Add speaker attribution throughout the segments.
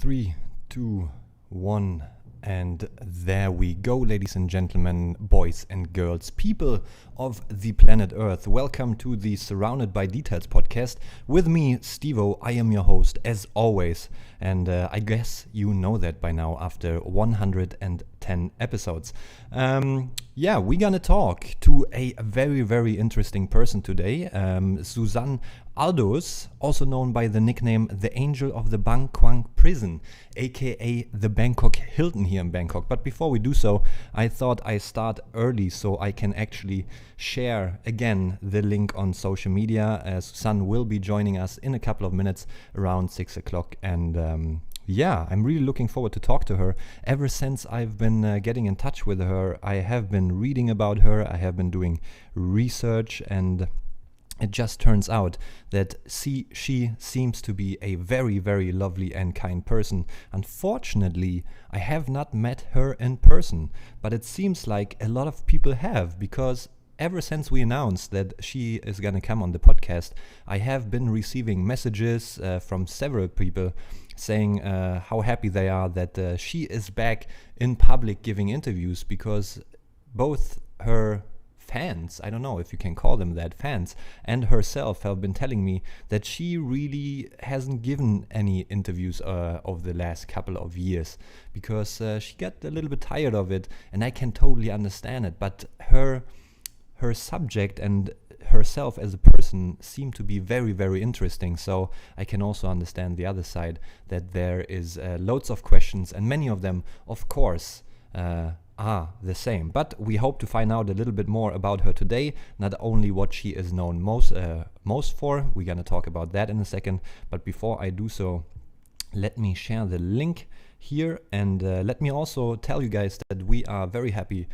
Speaker 1: 3, 2, 1, and there we go, ladies and gentlemen, boys and girls, people of the planet Earth. Welcome to the Surrounded by Details podcast. With me, Stevo, I am your host, as always, and I guess you know that by now after 110 episodes. We're gonna talk to a very, very interesting person today, Suzanne Aldous, also known by the nickname the Angel of the Bang Kwang prison, aka the Bangkok Hilton here in Bangkok. But before we do so, I thought I start early so I can actually share again the link on social media. Suzanne will be joining us in a couple of minutes around 6 o'clock, and I'm really looking forward to talk to her. Ever since I've been getting in touch with her, I have been reading about her, I have been doing research, and it just turns out that she seems to be a very, very lovely and kind person. Unfortunately, I have not met her in person, but it seems like a lot of people have, because ever since we announced that she is going to come on the podcast, I have been receiving messages from several people saying how happy they are that she is back in public giving interviews, because both her fans, I don't know if you can call them that, fans, and herself have been telling me that she really hasn't given any interviews over the last couple of years, because she got a little bit tired of it, and I can totally understand it. But her subject and herself as a person seem to be very, very interesting, so I can also understand the other side, that there is loads of questions, and many of them, of course, are the same. But we hope to find out a little bit more about her today, not only what she is known most for. We're gonna talk about that in a second, but before I do so, let me share the link here, and let me also tell you guys that we are very happy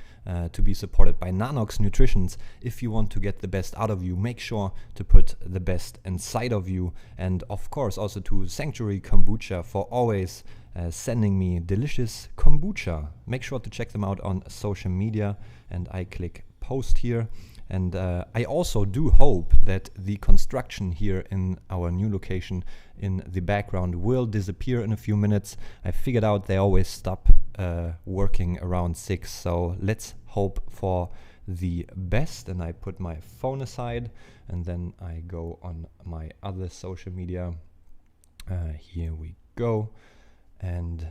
Speaker 1: to be supported by Nanox Nutritions. If you want to get the best out of you, make sure to put the best inside of you, and of course also to Sanctuary Kombucha for always sending me delicious kombucha. Make sure to check them out on social media, and I click post here. And I also do hope that the construction here in our new location in the background will disappear in a few minutes. I figured out they always stop working around 6, so let's hope for the best. And I put my phone aside, and then I go on my other social media. Here we go, and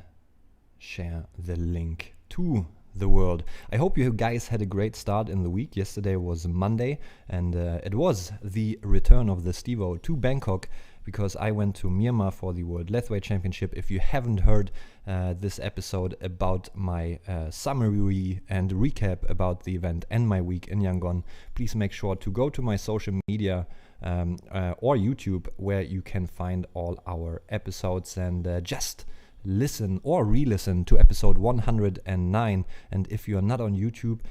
Speaker 1: share the link to the world. I hope you guys had a great start in the week. Yesterday was Monday, and it was the return of the Stevo to Bangkok, because I went to Myanmar for the World Leathweight Championship. If you haven't heard this episode about my summary and recap about the event and my week in Yangon, please make sure to go to my social media or YouTube, where you can find all our episodes, and just listen or re-listen to episode 109. And if you are not on YouTube,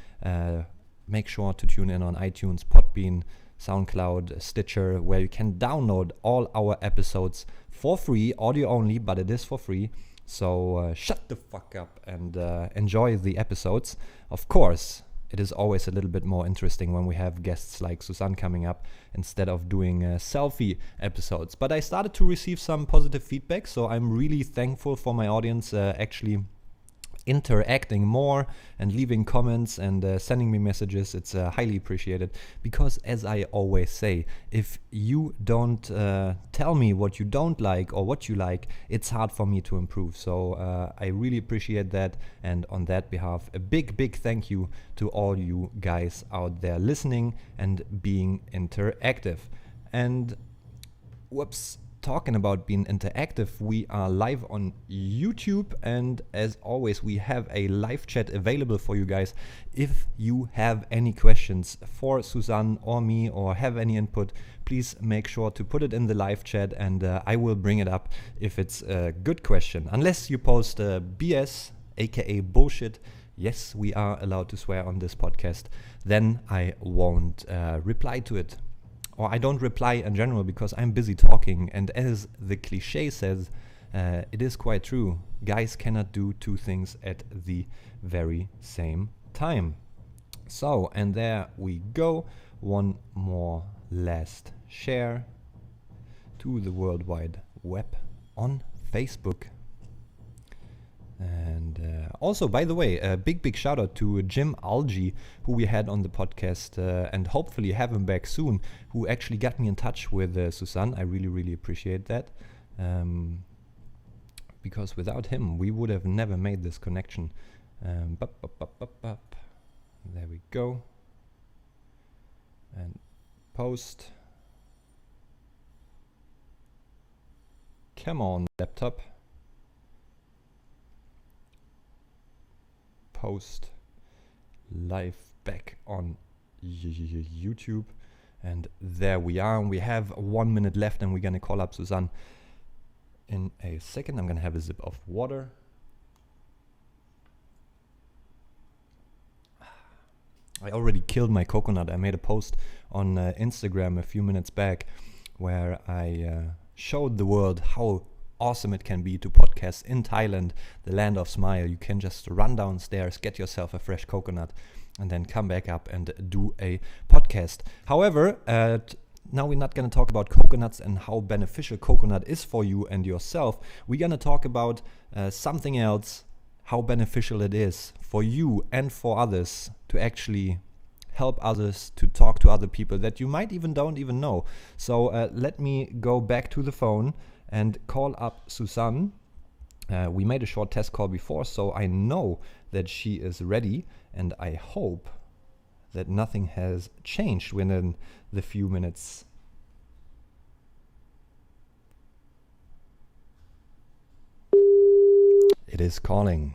Speaker 1: make sure to tune in on iTunes, Podbean, SoundCloud, Stitcher, where you can download all our episodes for free, audio only, but it is for free. So shut the fuck up and enjoy the episodes. Of course, it is always a little bit more interesting when we have guests like Suzanne coming up, instead of doing selfie episodes. But I started to receive some positive feedback, so I'm really thankful for my audience actually interacting more and leaving comments and sending me messages. It's highly appreciated, because as I always say, if you don't tell me what you don't like or what you like, it's hard for me to improve. So I really appreciate that, and on that behalf, a big thank you to all you guys out there listening and being interactive. And talking about being interactive, we are live on YouTube, and as always, we have a live chat available for you guys. If you have any questions for Suzanne or me, or have any input, please make sure to put it in the live chat, and I will bring it up if it's a good question. Unless you post BS, aka bullshit, yes, we are allowed to swear on this podcast, then I won't reply to it. Or I don't reply in general, because I'm busy talking, and as the cliche says, it is quite true. Guys cannot do two things at the very same time. So, and there we go. One more last share to the World Wide Web on Facebook. Also, by the way, a big shout out to Jim Algie, who we had on the podcast, and hopefully have him back soon, who actually got me in touch with Susanne. I really appreciate that. Because without him, we would have never made this connection. There we go. And post. Come on, laptop. Post live back on YouTube. And there we are. We have 1 minute left and we're going to call up Susanne in a second. I'm going to have a sip of water. I already killed my coconut. I made a post on Instagram a few minutes back where I showed the world how awesome it can be to podcast in Thailand, the land of smile. You can just run downstairs, get yourself a fresh coconut, and then come back up and do a podcast. However, now we're not going to talk about coconuts and how beneficial coconut is for you and yourself. We're going to talk about something else, how beneficial it is for you and for others to actually help others, to talk to other people that you might don't even know. So let me go back to the phone and call up Susanne. We made a short test call before, so I know that she is ready, and I hope that nothing has changed within the few minutes. It is calling.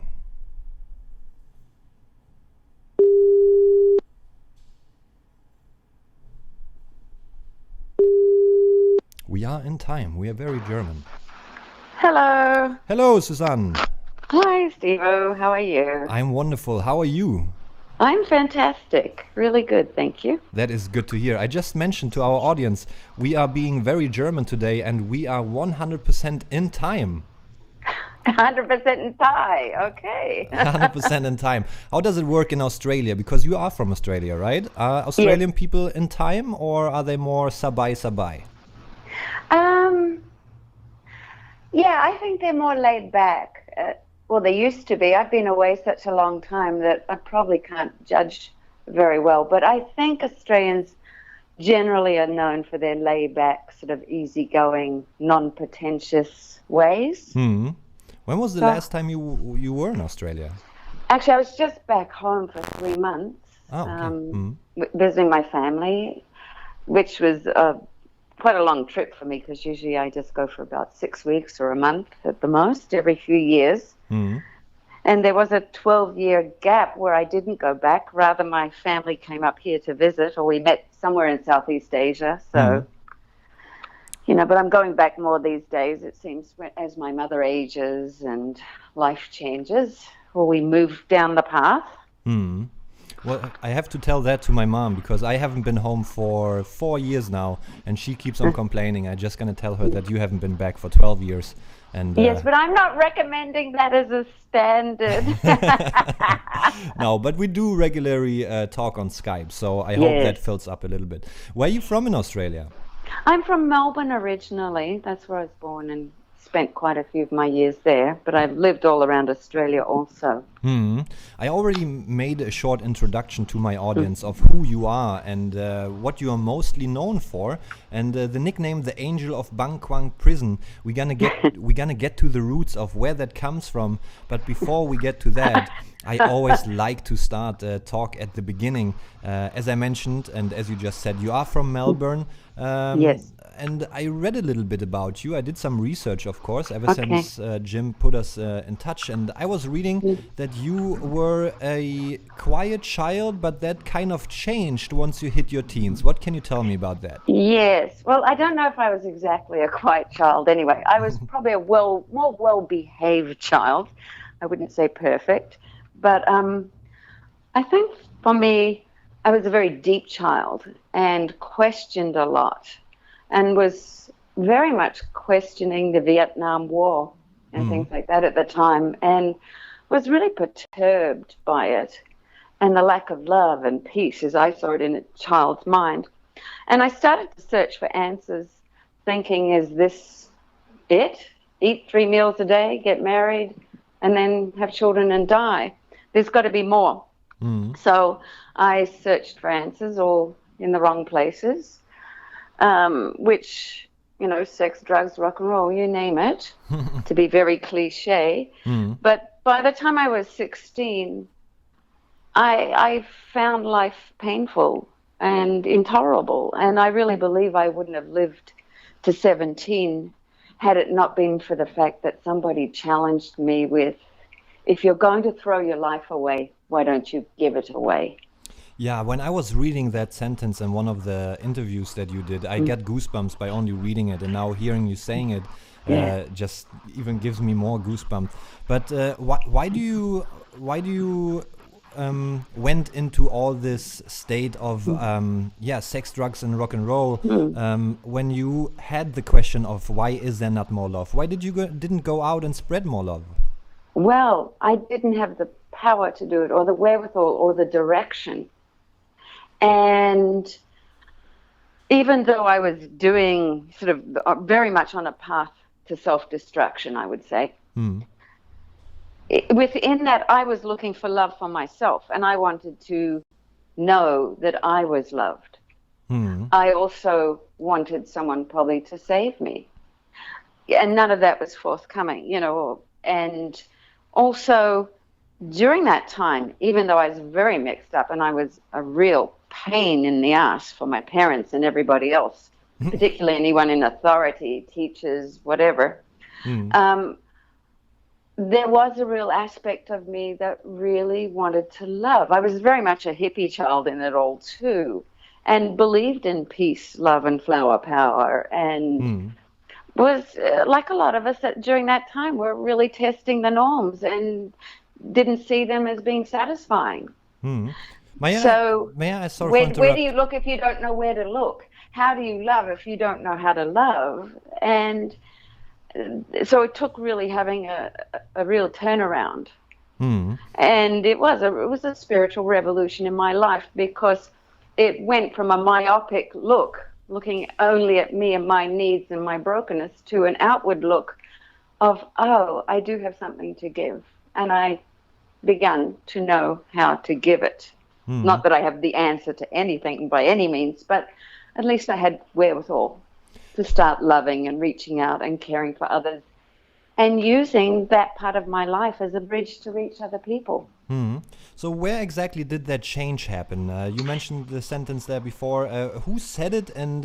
Speaker 1: We are in time. We are very German.
Speaker 2: Hello.
Speaker 1: Hello, Susanne.
Speaker 2: Hi, Steve-O. How are you?
Speaker 1: I'm wonderful. How are you?
Speaker 2: I'm fantastic. Really good, thank you.
Speaker 1: That is good to hear. I just mentioned to our audience, we are being very German today, and we are 100% in time.
Speaker 2: 100% in Thai, okay.
Speaker 1: 100% in time. How does it work in Australia? Because you are from Australia, right? Are Australian people in time, or are they more sabai?
Speaker 2: Yeah, I think they're more laid back. Well, they used to be. I've been away such a long time that I probably can't judge very well. But I think Australians generally are known for their laid back, sort of easygoing, non-pretentious ways.
Speaker 1: When was the last time you were in Australia?
Speaker 2: Actually, I was just back home for 3 months, visiting my family, which was quite a long trip for me because usually I just go for about 6 weeks or a month at the most every few years. And there was a 12-year gap where I didn't go back. Rather, my family came up here to visit, or we met somewhere in Southeast Asia. So, but I'm going back more these days, it seems, as my mother ages and life changes, or we move down the path.
Speaker 1: Well, I have to tell that to my mom because I haven't been home for 4 years now, and she keeps on complaining. I'm just going to tell her that you haven't been back for 12 years. And
Speaker 2: yes, but I'm not recommending that as a standard.
Speaker 1: No, but we do regularly talk on Skype, so I hope that fills up a little bit. Where are you from in Australia?
Speaker 2: I'm from Melbourne originally. That's where I was born and spent quite a few of my years there, but I've lived all around Australia also.
Speaker 1: I already made a short introduction to my audience of who you are and what you are mostly known for, and the nickname the Angel of Bang Kwang prison. We're gonna get to the roots of where that comes from, but before we get to that, I always like to start talk at the beginning. As I mentioned, and as you just said, you are from Melbourne.
Speaker 2: Yes.
Speaker 1: And I read a little bit about you. I did some research, of course, ever since Jim put us in touch. And I was reading that you were a quiet child, but that kind of changed once you hit your teens. What can you tell me about that?
Speaker 2: Yes. Well, I don't know if I was exactly a quiet child. Anyway, I was probably a more well-behaved child. I wouldn't say perfect. But I think for me, I was a very deep child and questioned a lot, and was very much questioning the Vietnam War and things like that at the time, and was really perturbed by it and the lack of love and peace as I saw it in a child's mind. And I started to search for answers, thinking, is this it? Eat 3 meals a day, get married, and then have children and die. There's got to be more. So I searched for answers, all in the wrong places, which, sex, drugs, rock and roll, you name it, to be very cliche. But by the time I was 16, I found life painful and intolerable. And I really believe I wouldn't have lived to 17 had it not been for the fact that somebody challenged me with, if you're going to throw your life away, why don't you give it away?
Speaker 1: Yeah, when I was reading that sentence in one of the interviews that you did, I get goosebumps by only reading it, and now hearing you saying it just even gives me more goosebumps. But why do you went into all this state of sex, drugs, and rock and roll when you had the question of why is there not more love? Why did you didn't go out and spread more love?
Speaker 2: Well, I didn't have the power to do it, or the wherewithal, or the direction. And even though I was doing sort of very much on a path to self-destruction, I would say, within that, I was looking for love for myself, and I wanted to know that I was loved. I also wanted someone probably to save me. And none of that was forthcoming, and also during that time, even though I was very mixed up and I was a real pain in the ass for my parents and everybody else, particularly anyone in authority, teachers, whatever, there was a real aspect of me that really wanted to love. I was very much a hippie child in it all too, and believed in peace, love, and flower power, and was like a lot of us during that time were really testing the norms and didn't see them as being satisfying. May I sort of interrupt? Where do you look if you don't know where to look? How do you love if you don't know how to love? And so it took really having a real turnaround. And it was a spiritual revolution in my life, because it went from a myopic looking only at me and my needs and my brokenness, to an outward look of, oh, I do have something to give. And I began to know how to give it. Not that I have the answer to anything by any means, but at least I had wherewithal to start loving and reaching out and caring for others, and using that part of my life as a bridge to reach other people.
Speaker 1: So where exactly did that change happen? You mentioned the sentence there before. Who said it, and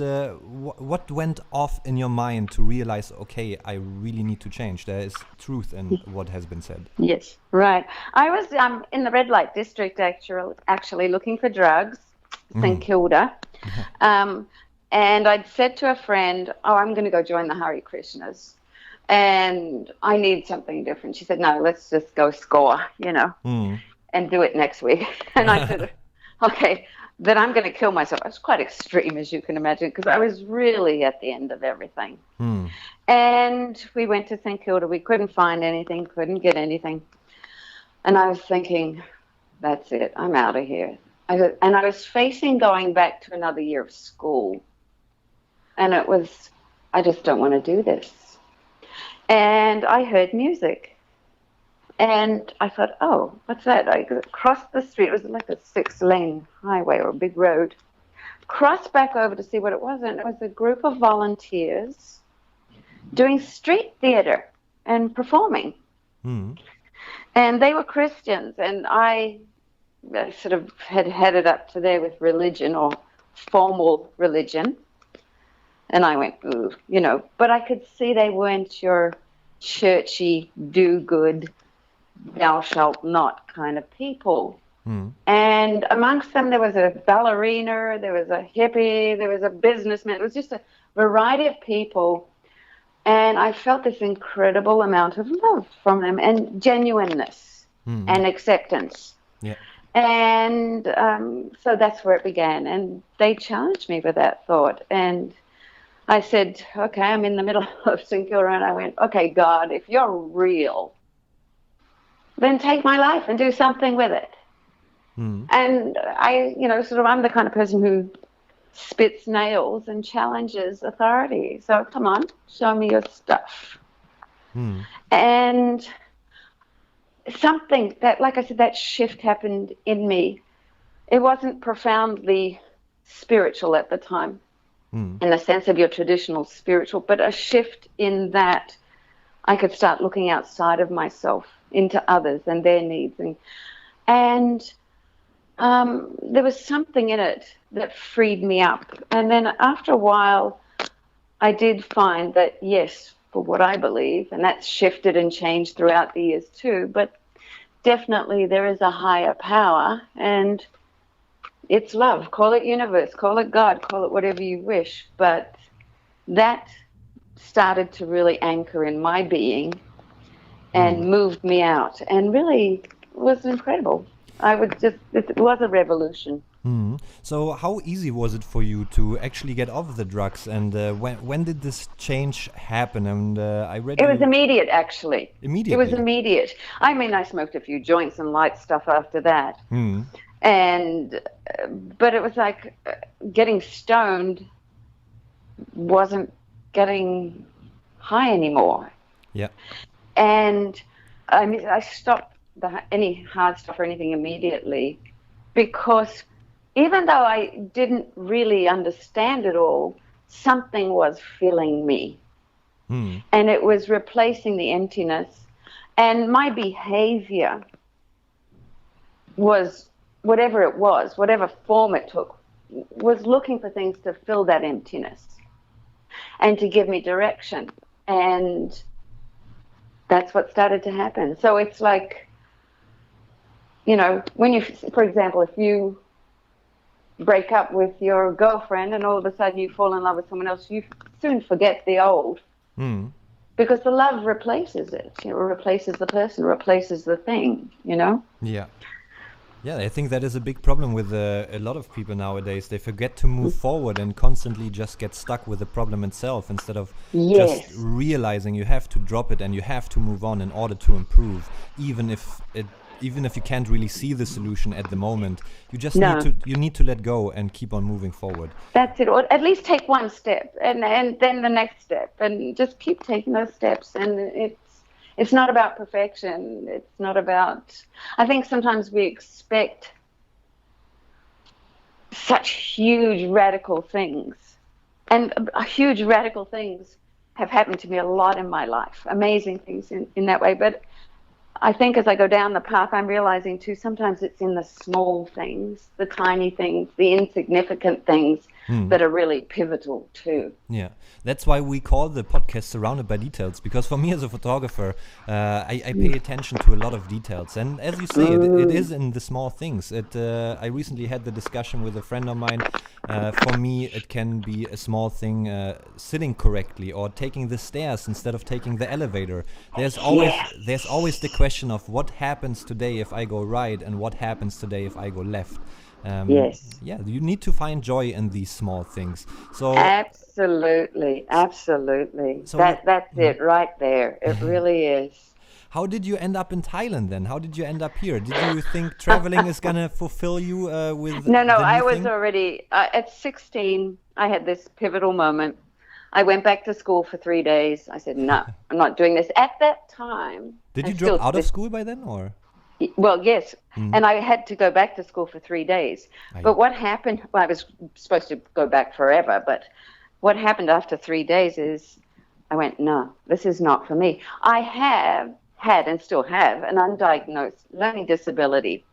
Speaker 1: what went off in your mind to realize, okay, I really need to change? There is truth in what has been said.
Speaker 2: Yes, right. I was in the red light district actually looking for drugs, St. Kilda. And I'd said to a friend, I'm going to go join the Hare Krishnas, and I need something different. She said, no, let's just go score, and do it next week. And I said, okay, then I'm going to kill myself. I was quite extreme, as you can imagine, because I was really at the end of everything. And we went to St. Kilda. We couldn't find anything, couldn't get anything. And I was thinking, that's it, I'm out of here. And I was facing going back to another year of school. And it was, I just don't want to do this. And I heard music. And I thought, oh, what's that? I crossed the street. It was like a 6-lane highway or a big road. Crossed back over to see what it was. And it was a group of volunteers doing street theater and performing. And they were Christians. And I sort of had headed up to there with religion, or formal religion. And I went, ooh, but I could see they weren't your churchy, do-good, thou shalt not kind of people. And amongst them, there was a ballerina, there was a hippie, there was a businessman. It was just a variety of people. And I felt this incredible amount of love from them, and genuineness and acceptance.
Speaker 1: Yeah.
Speaker 2: And so that's where it began. And they challenged me with that thought. And I said, okay, I'm in the middle of St. Kilda, and I went, okay, God, if you're real, then take my life and do something with it. And I, I'm the kind of person who spits nails and challenges authority. So come on, show me your stuff. And something that, like I said, that shift happened in me. It wasn't profoundly spiritual at the time, in the sense of your traditional spiritual, but a shift in that I could start looking outside of myself into others and their needs. And there was something in it that freed me up. And then after a while, I did find that, yes, for what I believe, and that's shifted and changed throughout the years too, but definitely there is a higher power, and it's love. Call it universe, call it God, call it whatever you wish. But that started to really anchor in my being and moved me out, and really was incredible. It was a revolution.
Speaker 1: So how easy was it for you to actually get off the drugs, and when did this change happen? And I read
Speaker 2: it was immediate, actually.
Speaker 1: Immediately?
Speaker 2: It was immediate. I mean, I smoked a few joints and light stuff after that. But it was like getting stoned wasn't getting high anymore.
Speaker 1: Yeah.
Speaker 2: And I mean, I stopped any hard stuff or anything immediately, because even though I didn't really understand it all, something was filling me. And it was replacing the emptiness. And my behavior was, whatever it was, whatever form it took, was looking for things to fill that emptiness and to give me direction. And that's what started to happen. So it's like, you know, when you, for example, if you break up with your girlfriend and all of a sudden you fall in love with someone else, you soon forget the old. Because the love replaces it. You know, replaces the person, replaces the thing, you know?
Speaker 1: Yeah. Yeah, I think that is a big problem with a lot of people nowadays. They forget to move forward and constantly just get stuck with the problem itself, instead of just realizing you have to drop it and you have to move on in order to improve, even if you can't really see the solution at the moment. You just need to let go and keep on moving forward.
Speaker 2: That's it. Or at least take one step and then the next step, and just keep taking those steps. And it's not about perfection. It's not about, I think sometimes we expect such huge radical things, and huge radical things have happened to me a lot in my life, amazing things in that way. But I think as I go down the path, I'm realizing too, sometimes it's in the small things, the tiny things, the insignificant things that are really pivotal too.
Speaker 1: Yeah, that's why we call the podcast Surrounded by Details, because for me as a photographer, I pay attention to a lot of details. And as you say, it is in the small things. I recently had the discussion with a friend of mine. For me, it can be a small thing, sitting correctly or taking the stairs instead of taking the elevator. There's always the question of what happens today if I go right and what happens today if I go left. Yeah, you need to find joy in these small things. So
Speaker 2: absolutely. So that's it right there. It really is.
Speaker 1: How did you end up in Thailand then? How did you end up here? Did you think traveling is going to fulfill you with
Speaker 2: No, I was already, at 16, I had this pivotal moment. I went back to school for 3 days. I said, no, I'm not doing this. At that time...
Speaker 1: Did you drop out of school by then, or...?
Speaker 2: Well, yes, and I had to go back to school for 3 days. But what happened, well, I was supposed to go back forever, but what happened after 3 days is I went, no, this is not for me. I have had and still have an undiagnosed learning disability.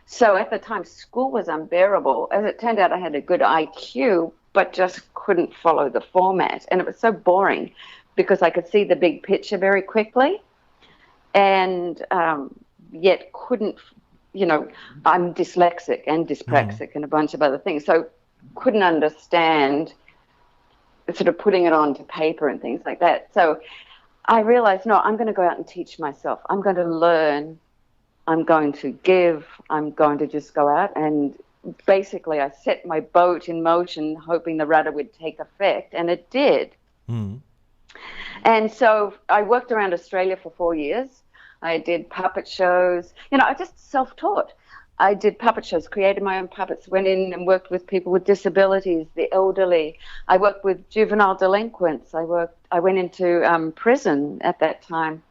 Speaker 2: So at the time, school was unbearable. As it turned out, I had a good IQ, but just couldn't follow the format. And it was so boring because I could see the big picture very quickly, and yet couldn't, you know, I'm dyslexic and dyspraxic and a bunch of other things. So couldn't understand sort of putting it onto paper and things like that. So I realized, no, I'm going to go out and teach myself. I'm going to learn. I'm going to give. I'm going to just go out. And basically I set my boat in motion, hoping the rudder would take effect, and it did. And so I worked around Australia for 4 years. I did puppet shows. You know, I just self-taught. I did puppet shows, created my own puppets, went in and worked with people with disabilities, the elderly. I worked with juvenile delinquents. I went into prison at that time.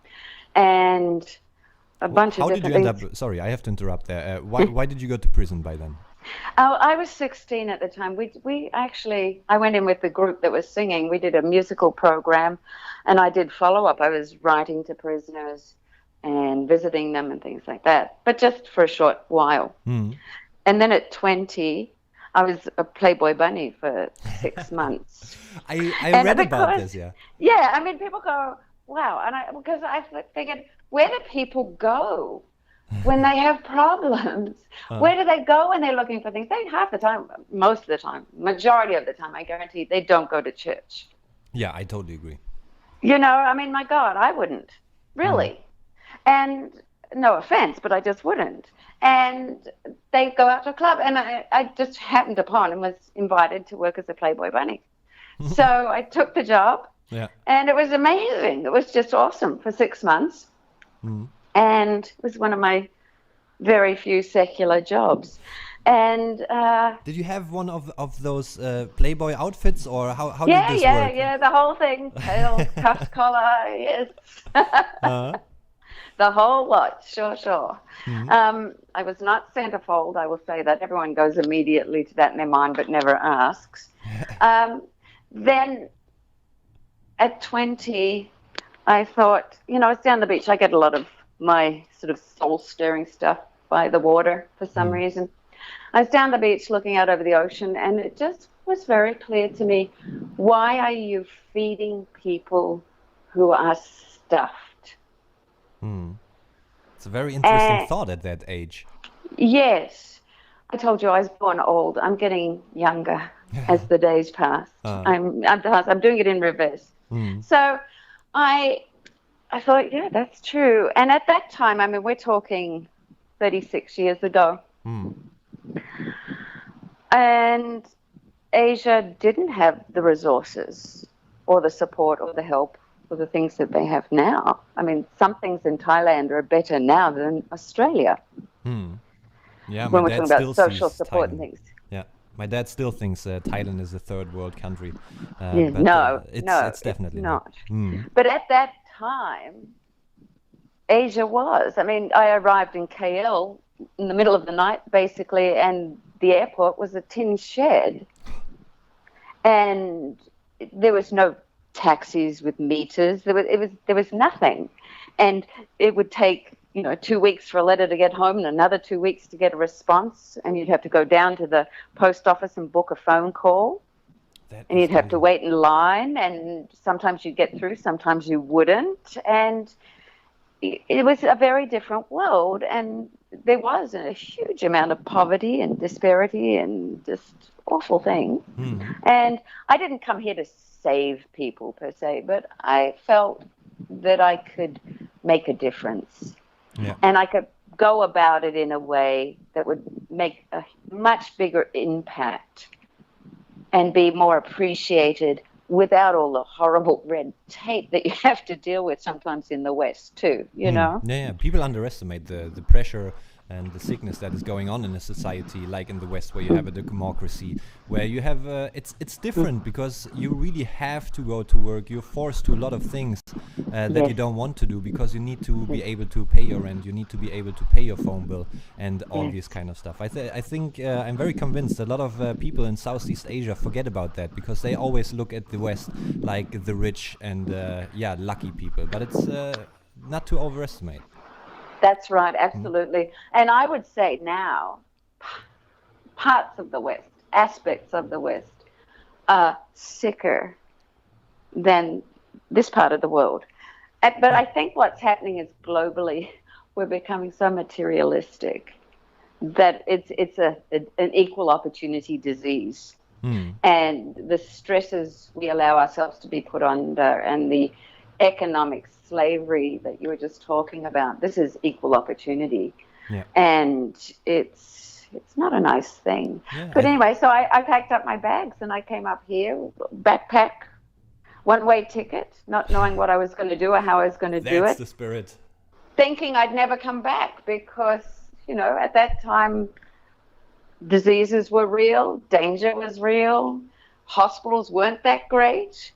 Speaker 2: And a bunch of different things.
Speaker 1: How did you end up? Sorry, I have to interrupt there. Why did you go to prison by then?
Speaker 2: I was 16 at the time. I went in with the group that was singing. We did a musical program, and I did follow-up. I was writing to prisoners and visiting them and things like that, but just for a short while. Mm. And then at 20, I was a Playboy bunny for 6 months.
Speaker 1: I read about this, yeah.
Speaker 2: Yeah, I mean, people go, wow. And because I figured, where do people go when they have problems? Where do they go when they're looking for things? Half the time, most of the time, majority of the time, I guarantee they don't go to church.
Speaker 1: Yeah, I totally agree.
Speaker 2: You know, I mean, my God, I wouldn't. Really. And no offense, but I just wouldn't. And they go out to a club, and I just happened upon and was invited to work as a Playboy bunny. So I took the job, and it was amazing. It was just awesome for 6 months. Mm. And it was one of my very few secular jobs. And
Speaker 1: did you have one of those Playboy outfits, or how did this work?
Speaker 2: Yeah, the whole thing, tail, cuffed collar, yes. The whole lot, sure. Mm-hmm. I was not centerfold, I will say that. Everyone goes immediately to that in their mind, but never asks. Then at 20, I thought, it's down the beach. I get a lot of my sort of soul-stirring stuff by the water for some reason. I was down the beach looking out over the ocean, and it just was very clear to me, why are you feeding people who are stuffed?
Speaker 1: It's a very interesting thought at that age.
Speaker 2: Yes. I told you I was born old. I'm getting younger as the days pass. I'm doing it in reverse. So I thought, yeah, that's true. And at that time, I mean, we're talking 36 years ago. And Asia didn't have the resources or the support or the help or the things that they have now. I mean, some things in Thailand are better now than Australia.
Speaker 1: Yeah,
Speaker 2: when we're talking about social support and things.
Speaker 1: Yeah, my dad still thinks Thailand is a third world country.
Speaker 2: It's
Speaker 1: definitely
Speaker 2: not. But at that time, Asia was. I mean, I arrived in KL in the middle of the night, basically, and the airport was a tin shed. And there was no taxis with meters. There was nothing. And it would take 2 weeks for a letter to get home and another 2 weeks to get a response, and you'd have to go down to the post office and book a phone call, and you'd have to wait in line, and sometimes you'd get through, sometimes you wouldn't, and it was a very different world, and there was a huge amount of poverty and disparity and just awful things. And I didn't come here to save people per se, but I felt that I could make a difference. Yeah. And I could go about it in a way that would make a much bigger impact and be more appreciated without all the horrible red tape that you have to deal with sometimes in the West too, you know?
Speaker 1: Yeah, people underestimate the pressure and the sickness that is going on in a society like in the West, where you have a democracy, where you have it's different because you really have to go to work. You're forced to a lot of things that you don't want to do because you need to be able to pay your rent, you need to be able to pay your phone bill and all this kind of stuff. I think I'm very convinced a lot of people in Southeast Asia forget about that because they always look at the West like the rich and lucky people, but it's not to overestimate.
Speaker 2: That's right, absolutely. And I would say now, parts of the West, aspects of the West, are sicker than this part of the world. But I think what's happening is globally, we're becoming so materialistic that it's an equal opportunity disease. And the stresses we allow ourselves to be put under and the economic slavery that you were just talking about, this is equal opportunity. And it's not a nice thing. But anyway, so I packed up my bags and I came up here, backpack, one-way ticket, not knowing what I was going to do or how I was going to do it.
Speaker 1: That's the spirit.
Speaker 2: Thinking I'd never come back because, at that time, diseases were real, danger was real, hospitals weren't that great.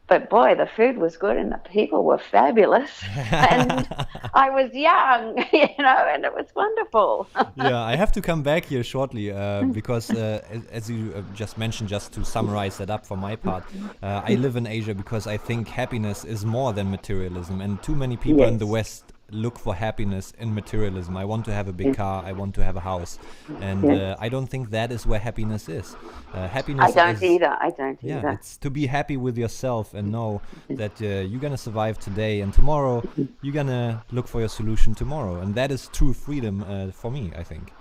Speaker 2: But boy, the food was good and the people were fabulous. And I was young, and it was wonderful.
Speaker 1: Yeah, I have to come back here shortly because, as you just mentioned, just to summarize that up for my part, I live in Asia because I think happiness is more than materialism. And too many people in the West look for happiness in materialism. I want to have a big car, I want to have a house. And I don't think that is where happiness is. Happiness
Speaker 2: I don't either.
Speaker 1: Yeah, it's to be happy with yourself and know that you're going to survive today, and tomorrow you're going to look for your solution tomorrow. And that is true freedom for me, I think.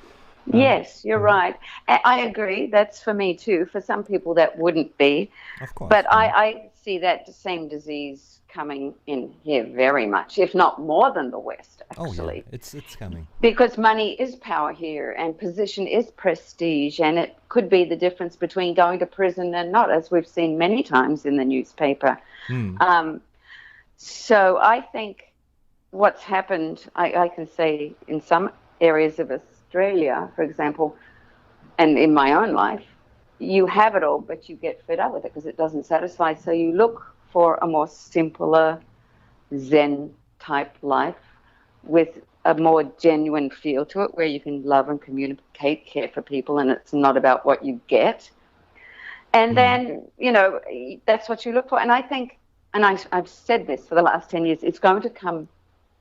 Speaker 2: Yes, you're right. I agree. That's for me too. For some people that wouldn't be.
Speaker 1: Of course.
Speaker 2: But I see that same disease coming in here very much, if not more than the West, actually.
Speaker 1: Oh, yeah. It's coming.
Speaker 2: Because money is power here, and position is prestige, and it could be the difference between going to prison and not, as we've seen many times in the newspaper. So I think what's happened, I can say in some areas of Australia, for example, and in my own life, you have it all, but you get fed up with it because it doesn't satisfy. So you look for a more simpler Zen type life with a more genuine feel to it, where you can love and communicate, care for people, and it's not about what you get. And then, that's what you look for. And I think, and I've said this for the last 10 years, it's going to come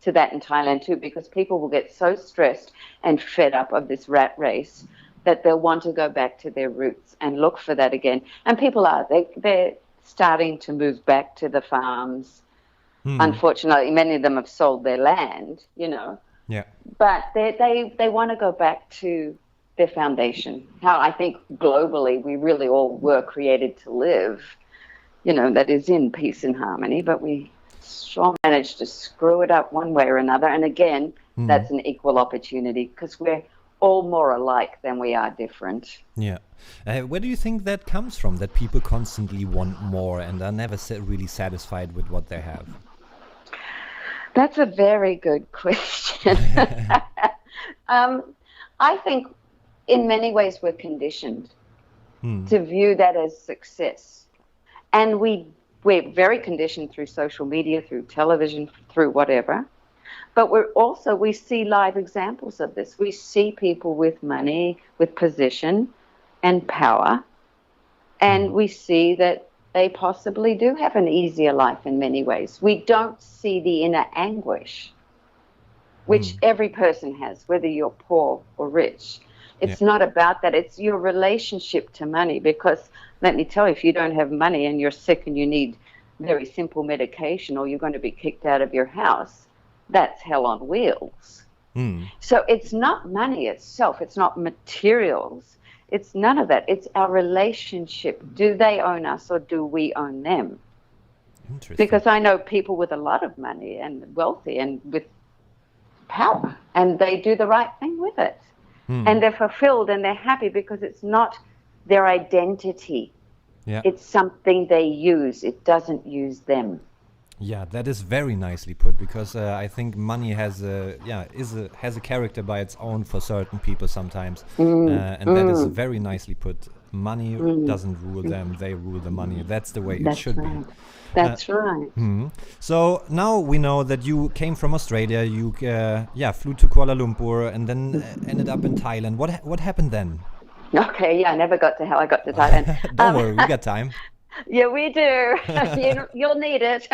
Speaker 2: to that in Thailand too, because people will get so stressed and fed up of this rat race that they'll want to go back to their roots and look for that again. And people are, they're starting to move back to the farms. Unfortunately, many of them have sold their land,
Speaker 1: Yeah.
Speaker 2: But they want to go back to their foundation. How I think globally we really all were created to live, that is in peace and harmony, but we sure managed to screw it up one way or another. And again, that's an equal opportunity because we're all more alike than we are different.
Speaker 1: Yeah. Where do you think that comes from, that people constantly want more and are never really satisfied with what they have?
Speaker 2: That's a very good question. I think in many ways we're conditioned to view that as success. And we're very conditioned through social media, through television, through whatever. But we see live examples of this. We see people with money, with position and power, and we see that they possibly do have an easier life in many ways. We don't see the inner anguish, which every person has, whether you're poor or rich. It's not about that. It's your relationship to money, because let me tell you, if you don't have money and you're sick and you need very simple medication, or you're going to be kicked out of your house, that's hell on wheels. So it's not money itself. It's not materials. It's none of that. It's our relationship. Do they own us or do we own them?
Speaker 1: Interesting.
Speaker 2: Because I know people with a lot of money and wealthy and with power, and they do the right thing with it. And they're fulfilled and they're happy because it's not their identity.
Speaker 1: Yeah.
Speaker 2: It's something they use. It doesn't use them.
Speaker 1: Yeah, that is very nicely put, because I think money has a character by its own for certain people sometimes, and that is very nicely put. Money doesn't rule them; they rule the money. That's the way it should be.
Speaker 2: That's right.
Speaker 1: So now we know that you came from Australia. You flew to Kuala Lumpur and then ended up in Thailand. What happened then?
Speaker 2: Okay, I never got to how I got to Thailand.
Speaker 1: Don't worry, we got time.
Speaker 2: Yeah, we do. You'll need it.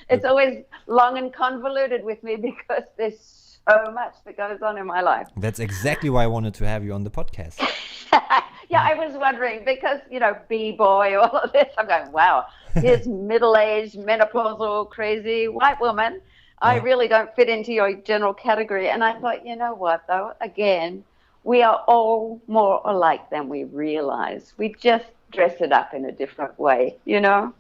Speaker 2: It's always long and convoluted with me because there's so much that goes on in my life.
Speaker 1: That's exactly why I wanted to have you on the podcast.
Speaker 2: Yeah, I was wondering because, B-boy, all of this. I'm going, wow, here's middle-aged, menopausal, crazy white woman. I really don't fit into your general category. And I thought, you know what, though? Again, we are all more alike than we realize. We just dress it up in a different way,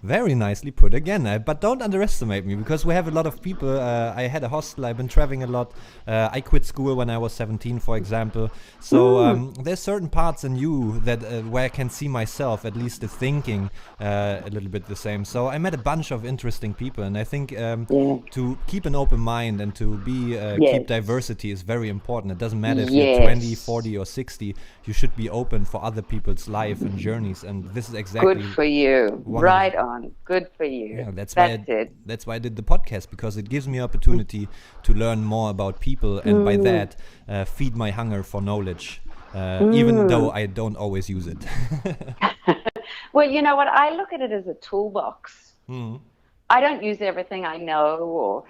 Speaker 1: Very nicely put again, but don't underestimate me, because we have a lot of people. I had a hostel, I've been traveling a lot. I quit school when I was 17, for example. So there's certain parts in you that where I can see myself, at least the thinking a little bit the same. So I met a bunch of interesting people, and I think to keep an open mind and to be keep diversity is very important. It doesn't matter if you're 20, 40 or 60, you should be open for other people's life and journeys, and this is exactly
Speaker 2: good for you. Right on. Good for you.
Speaker 1: Yeah, that's why I did the podcast, because it gives me opportunity to learn more about people, and by that feed my hunger for knowledge, even though I don't always use it.
Speaker 2: Well, you know what? I look at it as a toolbox. I don't use everything I know or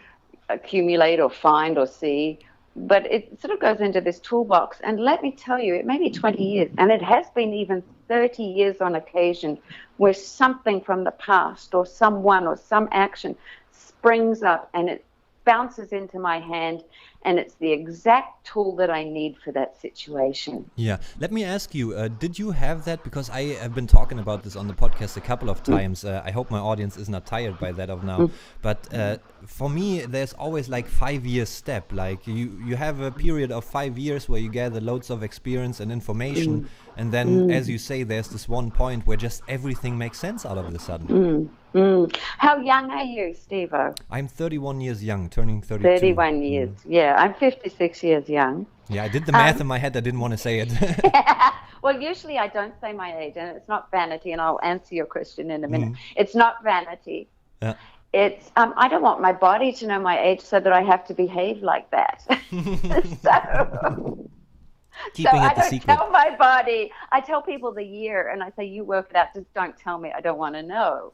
Speaker 2: accumulate or find or see, but it sort of goes into this toolbox. And let me tell you, it may be 20 years, and it has been even 30 years on occasion, where something from the past or someone or some action springs up and it bounces into my hand, and it's the exact tool that I need for that situation.
Speaker 1: Yeah. Let me ask you, did you have that? Because I have been talking about this on the podcast a couple of times. I hope my audience is not tired by that of now. But for me, there's always like 5-year step. Like you have a period of 5 years where you gather loads of experience and information. And then, as you say, there's this one point where just everything makes sense out of a sudden.
Speaker 2: How young are you, Steve-O?
Speaker 1: I'm 31 years young, turning 32.
Speaker 2: 31 years, yeah. I'm 56 years young.
Speaker 1: Yeah, I did the math in my head. I didn't want to say it.
Speaker 2: Well, usually I don't say my age, and it's not vanity, and I'll answer your question in a minute. It's not vanity. It's I don't want my body to know my age so that I have to behave like that.
Speaker 1: Keeping it
Speaker 2: I
Speaker 1: the
Speaker 2: don't
Speaker 1: secret.
Speaker 2: tell my body. I tell people the year, and I say, you work it out. Just don't tell me. I don't want to know.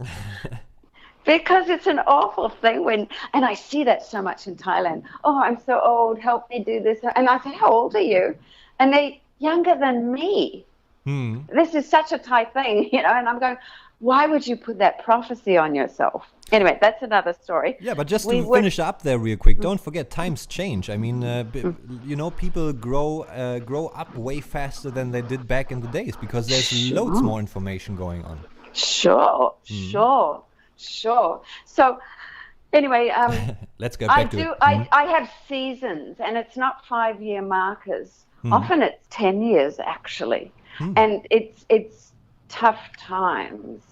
Speaker 2: Because it's an awful thing and I see that so much in Thailand. Oh, I'm so old. Help me do this. And I say, how old are you? And they're younger than me. This is such a Thai thing, and I'm going, why would you put that prophecy on yourself? Anyway, that's another story.
Speaker 1: Yeah, but just to finish up there real quick, don't forget, times change. I mean, people grow up way faster than they did back in the days, because there's loads more information going on. Sure.
Speaker 2: So anyway,
Speaker 1: let's go back to it.
Speaker 2: I have seasons, and it's not 5-year markers. Often it's 10 years, actually. And it's tough times.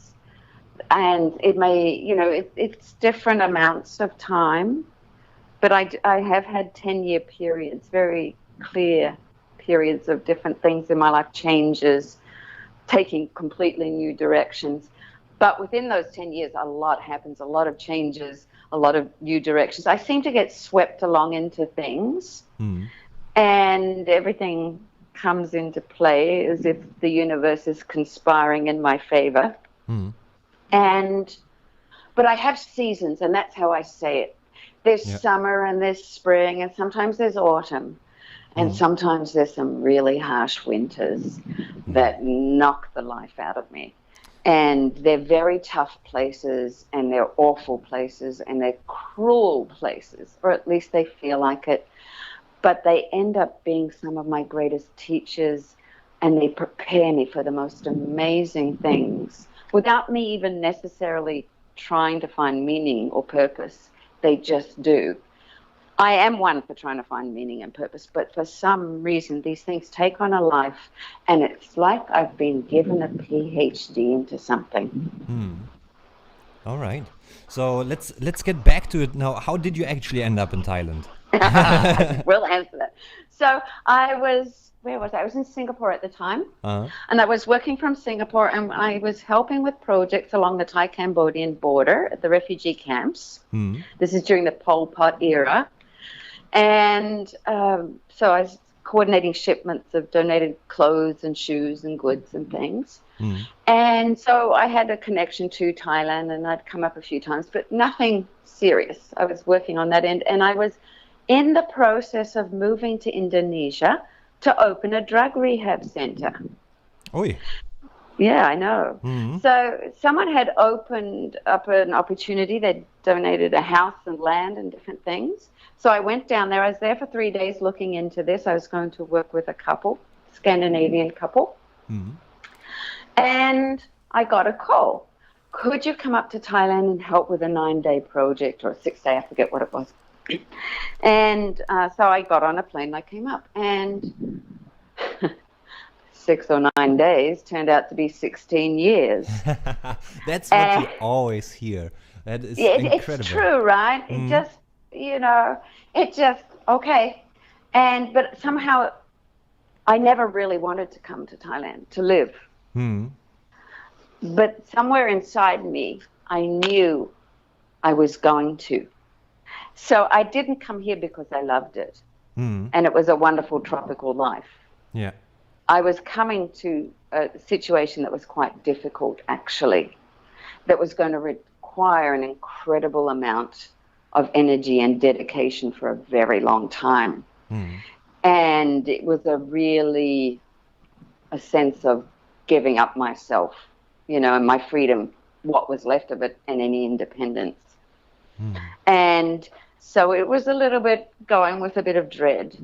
Speaker 2: And it may, it's different amounts of time, but I have had 10-year periods, very clear periods of different things in my life, changes, taking completely new directions. But within those 10 years, a lot happens, a lot of changes, a lot of new directions. I seem to get swept along into things, and everything comes into play as if the universe is conspiring in my favor. But I have seasons, and that's how I say it. There's summer and there's spring, and sometimes there's autumn, and sometimes there's some really harsh winters that knock the life out of me. And they're very tough places, and they're awful places, and they're cruel places, or at least they feel like it. But they end up being some of my greatest teachers, and they prepare me for the most amazing things. Without me even necessarily trying to find meaning or purpose, they just do. I am one for trying to find meaning and purpose, but for some reason these things take on a life, and it's like I've been given a PhD into something.
Speaker 1: All right. So let's get back to it now. How did you actually end up in Thailand?
Speaker 2: We'll answer that. So where was I? I was in Singapore at the time, and I was working from Singapore, and I was helping with projects along the Thai-Cambodian border at the refugee camps. This is during the Pol Pot era. And so I was coordinating shipments of donated clothes and shoes and goods and things. And so I had a connection to Thailand, and I'd come up a few times, but nothing serious. I was working on that end, and I was in the process of moving to Indonesia to open a drug rehab center.
Speaker 1: Oi.
Speaker 2: Yeah, I know. So someone had opened up an opportunity. They'd donated a house and land and different things. So I went down there. I was there for 3 days looking into this. I was going to work with a couple, Scandinavian couple. And I got a call. Could you come up to Thailand and help with a 9-day project, or a 6-day, I forget what it was. And so I got on a plane. I came up, and 6 or 9 days turned out to be 16 years.
Speaker 1: That's what you always hear. That is incredible.
Speaker 2: It's true, right? It just, okay. But somehow I never really wanted to come to Thailand to live. But somewhere inside me, I knew I was going to. So I didn't come here because I loved it. And it was a wonderful tropical life.
Speaker 1: Yeah.
Speaker 2: I was coming to a situation that was quite difficult, actually, that was going to require an incredible amount of energy and dedication for a very long time. And it was a sense of giving up myself, and my freedom, what was left of it, and any independence. And so it was a little bit going with a bit of dread.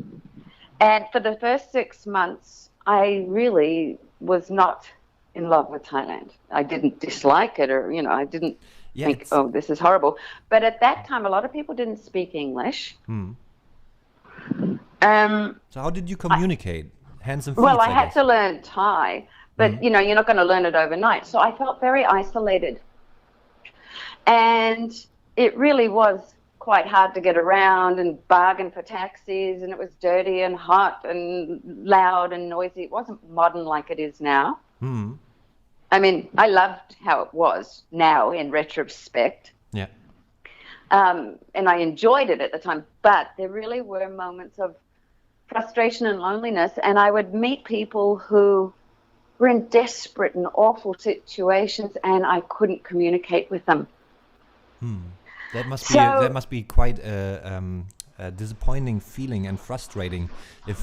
Speaker 2: And for the first 6 months, I really was not in love with Thailand. I didn't dislike it, or, I didn't think, oh, this is horrible. But at that time, a lot of people didn't speak English.
Speaker 1: So how did you communicate? Hands and feet,
Speaker 2: well, I had to learn Thai, but, you're not going to learn it overnight. So I felt very isolated. And it really was quite hard to get around and bargain for taxis, and it was dirty and hot and loud and noisy. It wasn't modern like it is now. I mean, I loved how it was now in retrospect.
Speaker 1: Yeah.
Speaker 2: And I enjoyed it at the time, but there really were moments of frustration and loneliness, and I would meet people who were in desperate and awful situations, and I couldn't communicate with them.
Speaker 1: That must be quite a disappointing feeling and frustrating.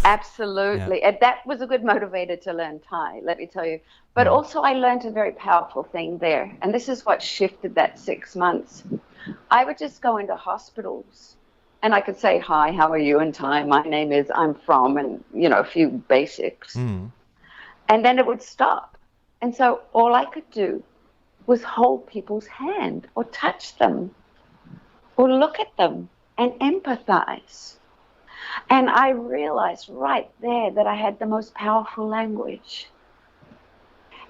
Speaker 2: Absolutely. And that was a good motivator to learn Thai, let me tell you. But also I learned a very powerful thing there, and this is what shifted that 6 months. I would just go into hospitals and I could say, hi, how are you in Thai? My name is, I'm from, and, a few basics. And then it would stop. And so all I could do was hold people's hand or touch them or look at them and empathize. And I realized right there that I had the most powerful language.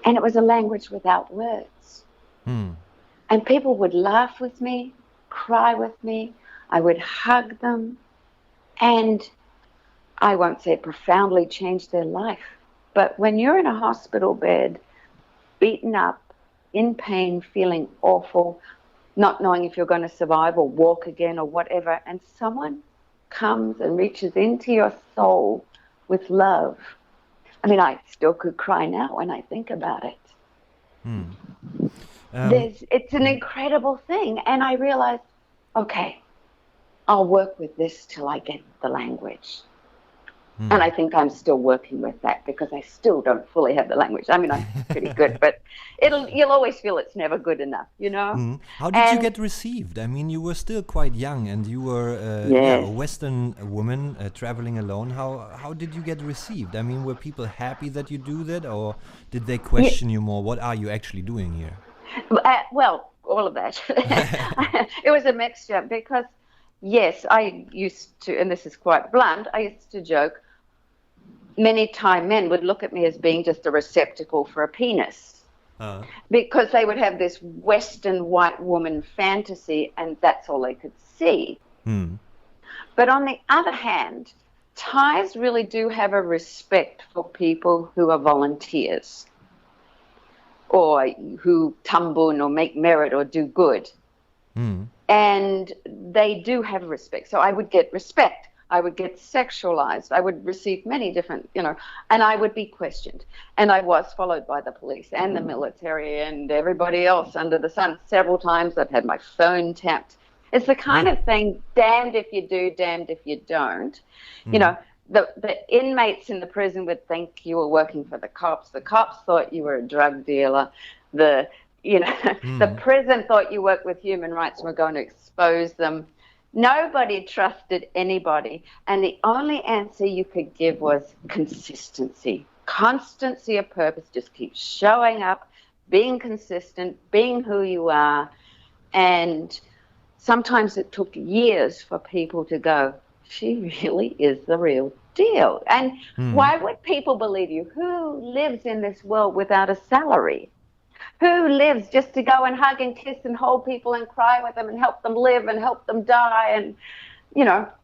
Speaker 2: And it was a language without words. And people would laugh with me, cry with me. I would hug them. And I won't say it profoundly changed their life. But when you're in a hospital bed, beaten up, in pain, feeling awful, not knowing if you're going to survive or walk again or whatever, and someone comes and reaches into your soul with love. I mean, I still could cry now when I think about it. It's an incredible thing. And I realized, okay, I'll work with this till I get the language. And I think I'm still working with that because I still don't fully have the language. I mean, I'm pretty good, but you'll always feel it's never good enough,
Speaker 1: How did you get received? I mean, you were still quite young, and you were a Western woman traveling alone. How did you get received? I mean, were people happy that you do that, or did they question you more? What are you actually doing here?
Speaker 2: Well, all of that. It was a mixture because, yes, I used to, and this is quite blunt, I used to joke, many Thai men would look at me as being just a receptacle for a penis. Because they would have this Western white woman fantasy, and that's all they could see. But on the other hand, Thais really do have a respect for people who are volunteers or who tambun or make merit or do good. And they do have respect. So I would get respect. I would get sexualized. I would receive many different, and I would be questioned. And I was followed by the police and the military and everybody else under the sun several times. I've had my phone tapped. It's the kind of thing, damned if you do, damned if you don't. The inmates in the prison would think you were working for the cops. The cops thought you were a drug dealer. The prison thought you worked with human rights and were going to expose them. Nobody trusted anybody. And the only answer you could give was consistency. Constancy of purpose. Just keep showing up, being consistent, being who you are. And sometimes it took years for people to go, she really is the real deal. And why would people believe you? Who lives in this world without a salary? Who lives just to go and hug and kiss and hold people and cry with them and help them live and help them die? And,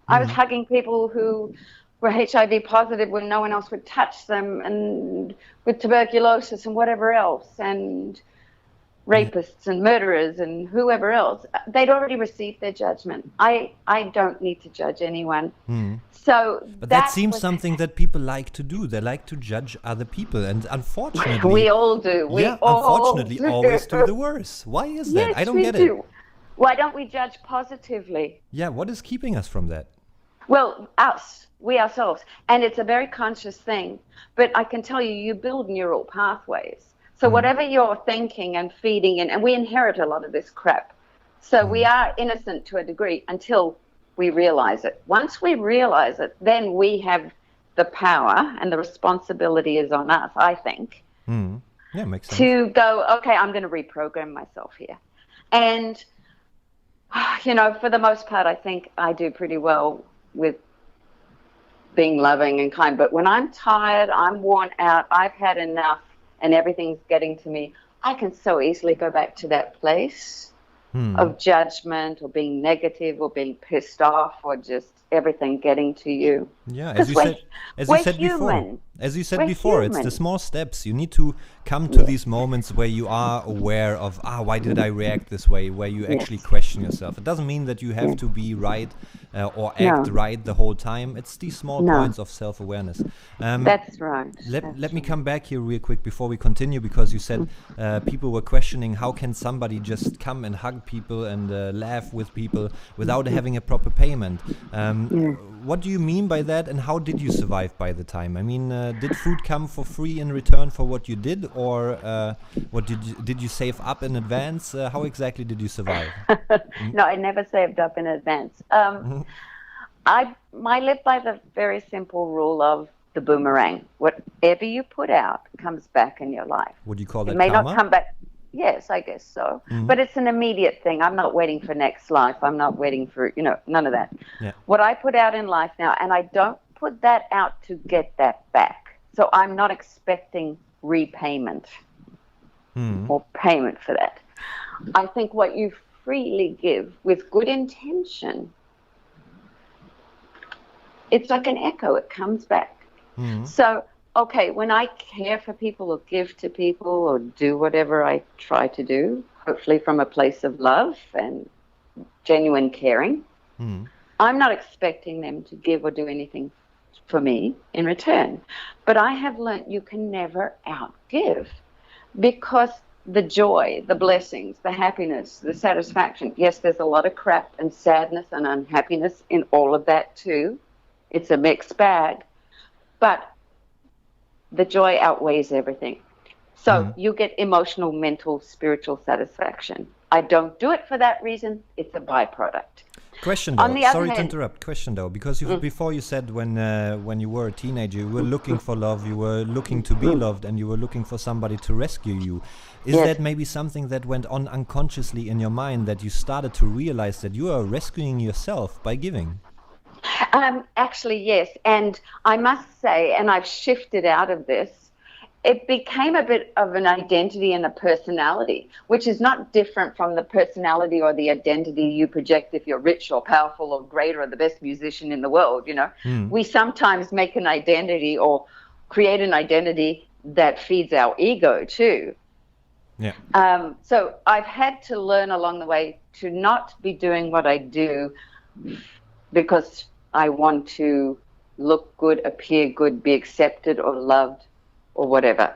Speaker 2: I was hugging people who were HIV positive when no one else would touch them, and with tuberculosis and whatever else. And rapists and murderers and whoever else, they'd already received their judgment. I don't need to judge anyone. So
Speaker 1: but that seems something that people like to do. They like to judge other people, and unfortunately,
Speaker 2: we all do.
Speaker 1: Unfortunately, always do the worst. Why is that?
Speaker 2: Yes,
Speaker 1: I don't get it.
Speaker 2: Why don't we judge positively?
Speaker 1: Yeah, what is keeping us from that?
Speaker 2: Well, we ourselves, and it's a very conscious thing. But I can tell you, you build neural pathways. So whatever you're thinking and feeding in, and we inherit a lot of this crap. So we are innocent to a degree until we realize it. Once we realize it, then we have the power, and the responsibility is on us, I think.
Speaker 1: Yeah, makes sense.
Speaker 2: To go, okay, I'm going to reprogram myself here. And, for the most part, I think I do pretty well with being loving and kind. But when I'm tired, I'm worn out, I've had enough, and everything's getting to me, I can so easily go back to that place of judgment or being negative or being pissed off or just everything getting to you.
Speaker 1: Yeah, as you said before, it's the small steps. You need to come to these moments where you are aware of, why did I react this way, where you actually question yourself. It doesn't mean that you have to be right or act right the whole time. It's these small points of self-awareness.
Speaker 2: That's right.
Speaker 1: Let me come back here real quick before we continue, because you said people were questioning how can somebody just come and hug people and laugh with people without having a proper payment. What do you mean by that, and how did you survive by the time? I mean, did food come for free in return for what you did, or what did you save up in advance? How exactly did you survive?
Speaker 2: No, I never saved up in advance. I live by the very simple rule of the boomerang. Whatever you put out comes back in your life.
Speaker 1: Would you call that
Speaker 2: it may
Speaker 1: karma?
Speaker 2: Not come back. Yes, I guess so. But it's an immediate thing. I'm not waiting for next life. I'm not waiting for, none of that.
Speaker 1: Yeah.
Speaker 2: What I put out in life now, and I don't put that out to get that back. So I'm not expecting repayment or payment for that. I think what you freely give with good intention, it's like an echo. It comes back. So, okay, when I care for people or give to people or do whatever I try to do, hopefully from a place of love and genuine caring, I'm not expecting them to give or do anything for me in return. But I have learnt you can never outgive, because the joy, the blessings, the happiness, the satisfaction, yes, there's a lot of crap and sadness and unhappiness in all of that too. It's a mixed bag. But the joy outweighs everything. So you get emotional, mental, spiritual satisfaction. I don't do it for that reason. It's a byproduct.
Speaker 1: Question though, sorry to interrupt. Question though, because before you said when you were a teenager, you were looking for love, you were looking to be loved, and you were looking for somebody to rescue you. Is that maybe something that went on unconsciously in your mind, that you started to realize that you are rescuing yourself by giving?
Speaker 2: Actually, yes. And I must say, and I've shifted out of this, it became a bit of an identity and a personality, which is not different from the personality or the identity you project if you're rich or powerful or great or the best musician in the world, We sometimes make an identity or create an identity that feeds our ego too.
Speaker 1: Yeah.
Speaker 2: So I've had to learn along the way to not be doing what I do because I want to look good, appear good, be accepted or loved or whatever.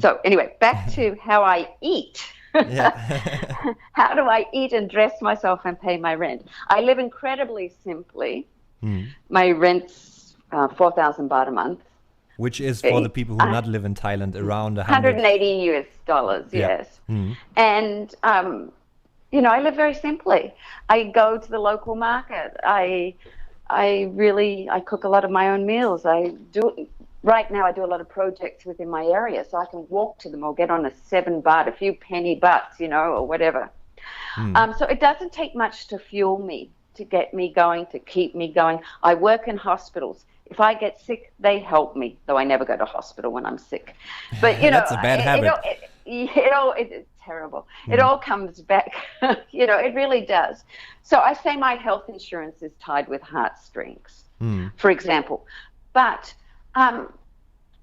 Speaker 2: So anyway, back to how I eat. How do I eat and dress myself and pay my rent? I live incredibly simply. My rent's 4,000 baht a month.
Speaker 1: Which is, for the people who not live in Thailand, around
Speaker 2: $180 US, yes. And, I live very simply. I go to the local market. I cook a lot of my own meals. Right now I do a lot of projects within my area, so I can walk to them or get on a 7 baht, a few penny butts, or whatever. So it doesn't take much to fuel me, to get me going, to keep me going. I work in hospitals. If I get sick, they help me, though I never go to hospital when I'm sick. But,
Speaker 1: that's a bad habit.
Speaker 2: It's terrible. It all comes back. It really does. So I say my health insurance is tied with heartstrings, for example. But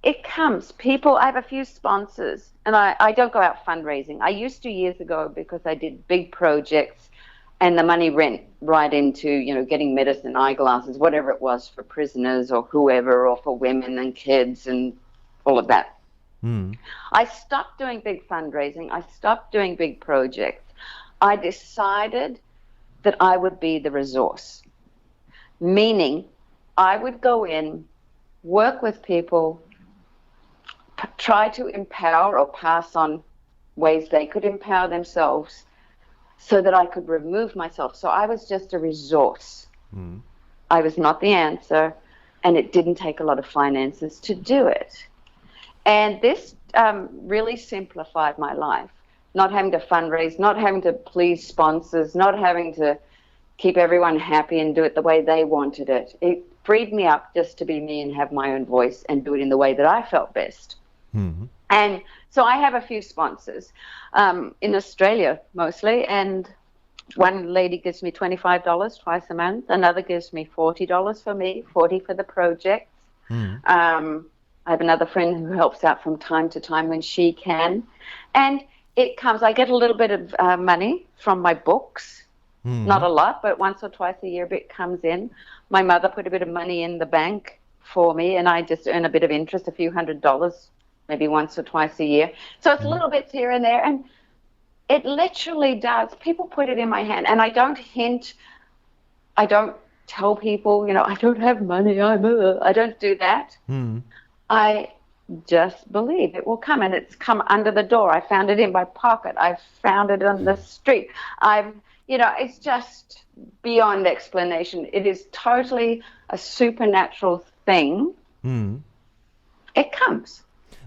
Speaker 2: it comes. People, I have a few sponsors, and I don't go out fundraising. I used to years ago because I did big projects, and the money went right into, getting medicine, eyeglasses, whatever it was for prisoners or whoever, or for women and kids and all of that. I stopped doing big fundraising. I stopped doing big projects. I decided that I would be the resource, meaning I would go in, work with people, try to empower or pass on ways they could empower themselves so that I could remove myself. So I was just a resource. I was not the answer, and it didn't take a lot of finances to do it. And this really simplified my life, not having to fundraise, not having to please sponsors, not having to keep everyone happy and do it the way they wanted it. It freed me up just to be me and have my own voice and do it in the way that I felt best. And so I have a few sponsors in Australia mostly, and one lady gives me $25 twice a month. Another gives me $40 for me, $40 for the project. I have another friend who helps out from time to time when she can. And it comes, I get a little bit of money from my books, not a lot, but once or twice a year it comes in. My mother put a bit of money in the bank for me, and I just earn a bit of interest, a few $100s, maybe once or twice a year. So it's little bits here and there, and it literally does. People put it in my hand, and I don't hint, I don't tell people, I don't have money, I don't do that. I just believe it will come, and it's come under the door. I found it in my pocket. I found it on the street. It's just beyond explanation. It is totally a supernatural thing. It comes.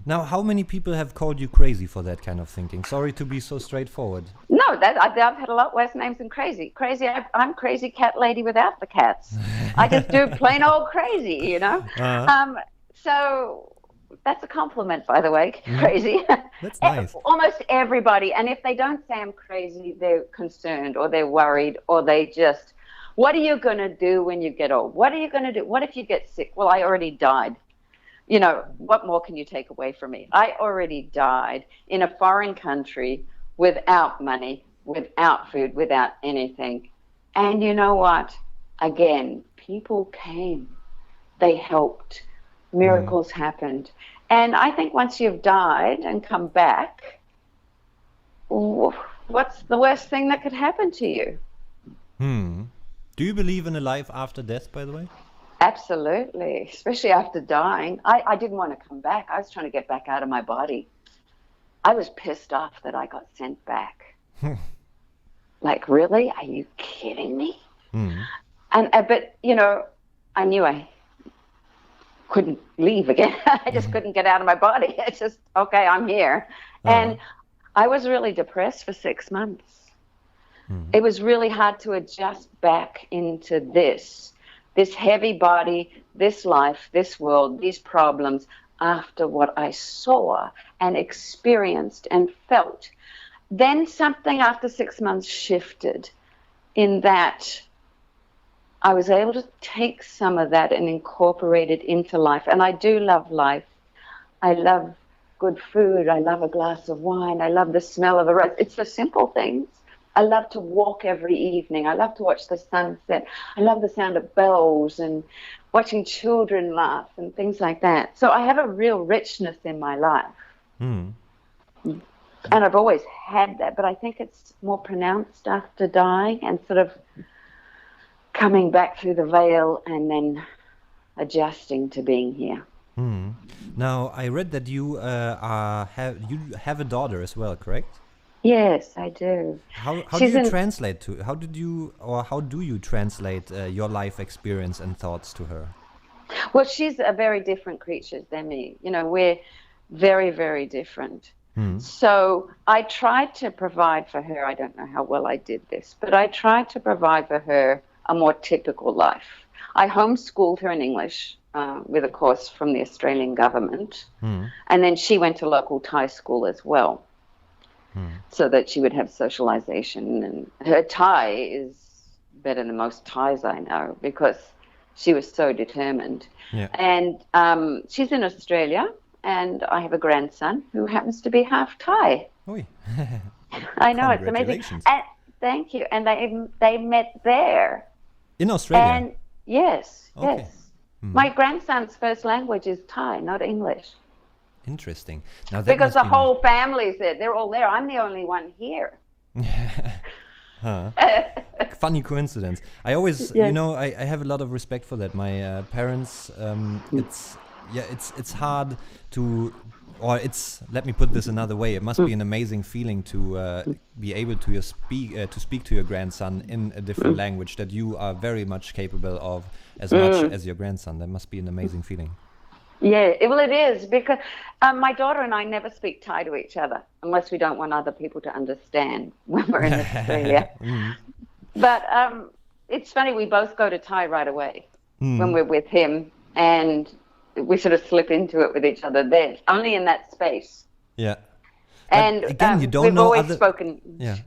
Speaker 1: Now, how many people have called you crazy for that kind of thinking? Sorry to be so straightforward.
Speaker 2: No, I've had a lot worse names than crazy. Crazy, I'm crazy cat lady without the cats. I just do plain old crazy, So that's a compliment, by the way, crazy.
Speaker 1: That's nice.
Speaker 2: Almost everybody, and if they don't say I'm crazy, they're concerned or they're worried or they just, what are you going to do when you get old? What are you going to do? What if you get sick? Well, I already died. What more can you take away from me? I already died in a foreign country without money, without food, without anything. And you know what? Again, people came. They helped. Miracles happened. And I think once you've died and come back, what's the worst thing that could happen to you?
Speaker 1: Do you believe in a life after death, by the way?
Speaker 2: Absolutely, especially after dying. I didn't want to come back. I was trying to get back out of my body. I was pissed off that I got sent back. Like, really? Are you kidding me? But I knew I couldn't leave again. I just couldn't get out of my body. It's just, okay, I'm here. And I was really depressed for 6 months. It was really hard to adjust back into this heavy body, this life, this world, these problems, after what I saw and experienced and felt. Then something after 6 months shifted in that I was able to take some of that and incorporate it into life. And I do love life. I love good food. I love a glass of wine. I love the smell of a rose. It's the simple things. I love to walk every evening. I love to watch the sunset. I love the sound of bells and watching children laugh and things like that. So I have a real richness in my life. And I've always had that, but I think it's more pronounced after dying and sort of coming back through the veil and then adjusting to being here.
Speaker 1: Now, I read that you have a daughter as well, correct?
Speaker 2: Yes, I do.
Speaker 1: How do you translate to? How do you translate your life experience and thoughts to her?
Speaker 2: Well, she's a very different creature than me. We're very, very different. So I tried to provide for her. I don't know how well I did this, but I tried to provide for her a more typical life. I homeschooled her in English with a course from the Australian government, and then she went to local Thai school as well. So that she would have socialization. And her Thai is better than most Thais I know because she was so determined. And she's in Australia. and I have a grandson who happens to be half Thai.
Speaker 1: Oi.
Speaker 2: I know, it's amazing. And, thank you. And they met there.
Speaker 1: In Australia?
Speaker 2: And yes. My grandson's first language is Thai, not English.
Speaker 1: Interesting. Now that
Speaker 2: because the whole family's there. They're all there. I'm the only one here.
Speaker 1: Funny coincidence. I always, I have a lot of respect for that. My parents, it's hard to, or let me put this another way. It must be an amazing feeling to be able to speak to your grandson in a different language that you are very much capable of as much as your grandson. That must be an amazing feeling.
Speaker 2: Yeah, well, it is, because my daughter and I never speak Thai to each other unless we don't want other people to understand when we're in Australia. But it's funny, we both go to Thai right away when we're with him, and we sort of slip into it with each other there, only in that space.
Speaker 1: Yeah.
Speaker 2: And
Speaker 1: again, you don't
Speaker 2: we've
Speaker 1: know
Speaker 2: always spoken...
Speaker 1: Yeah.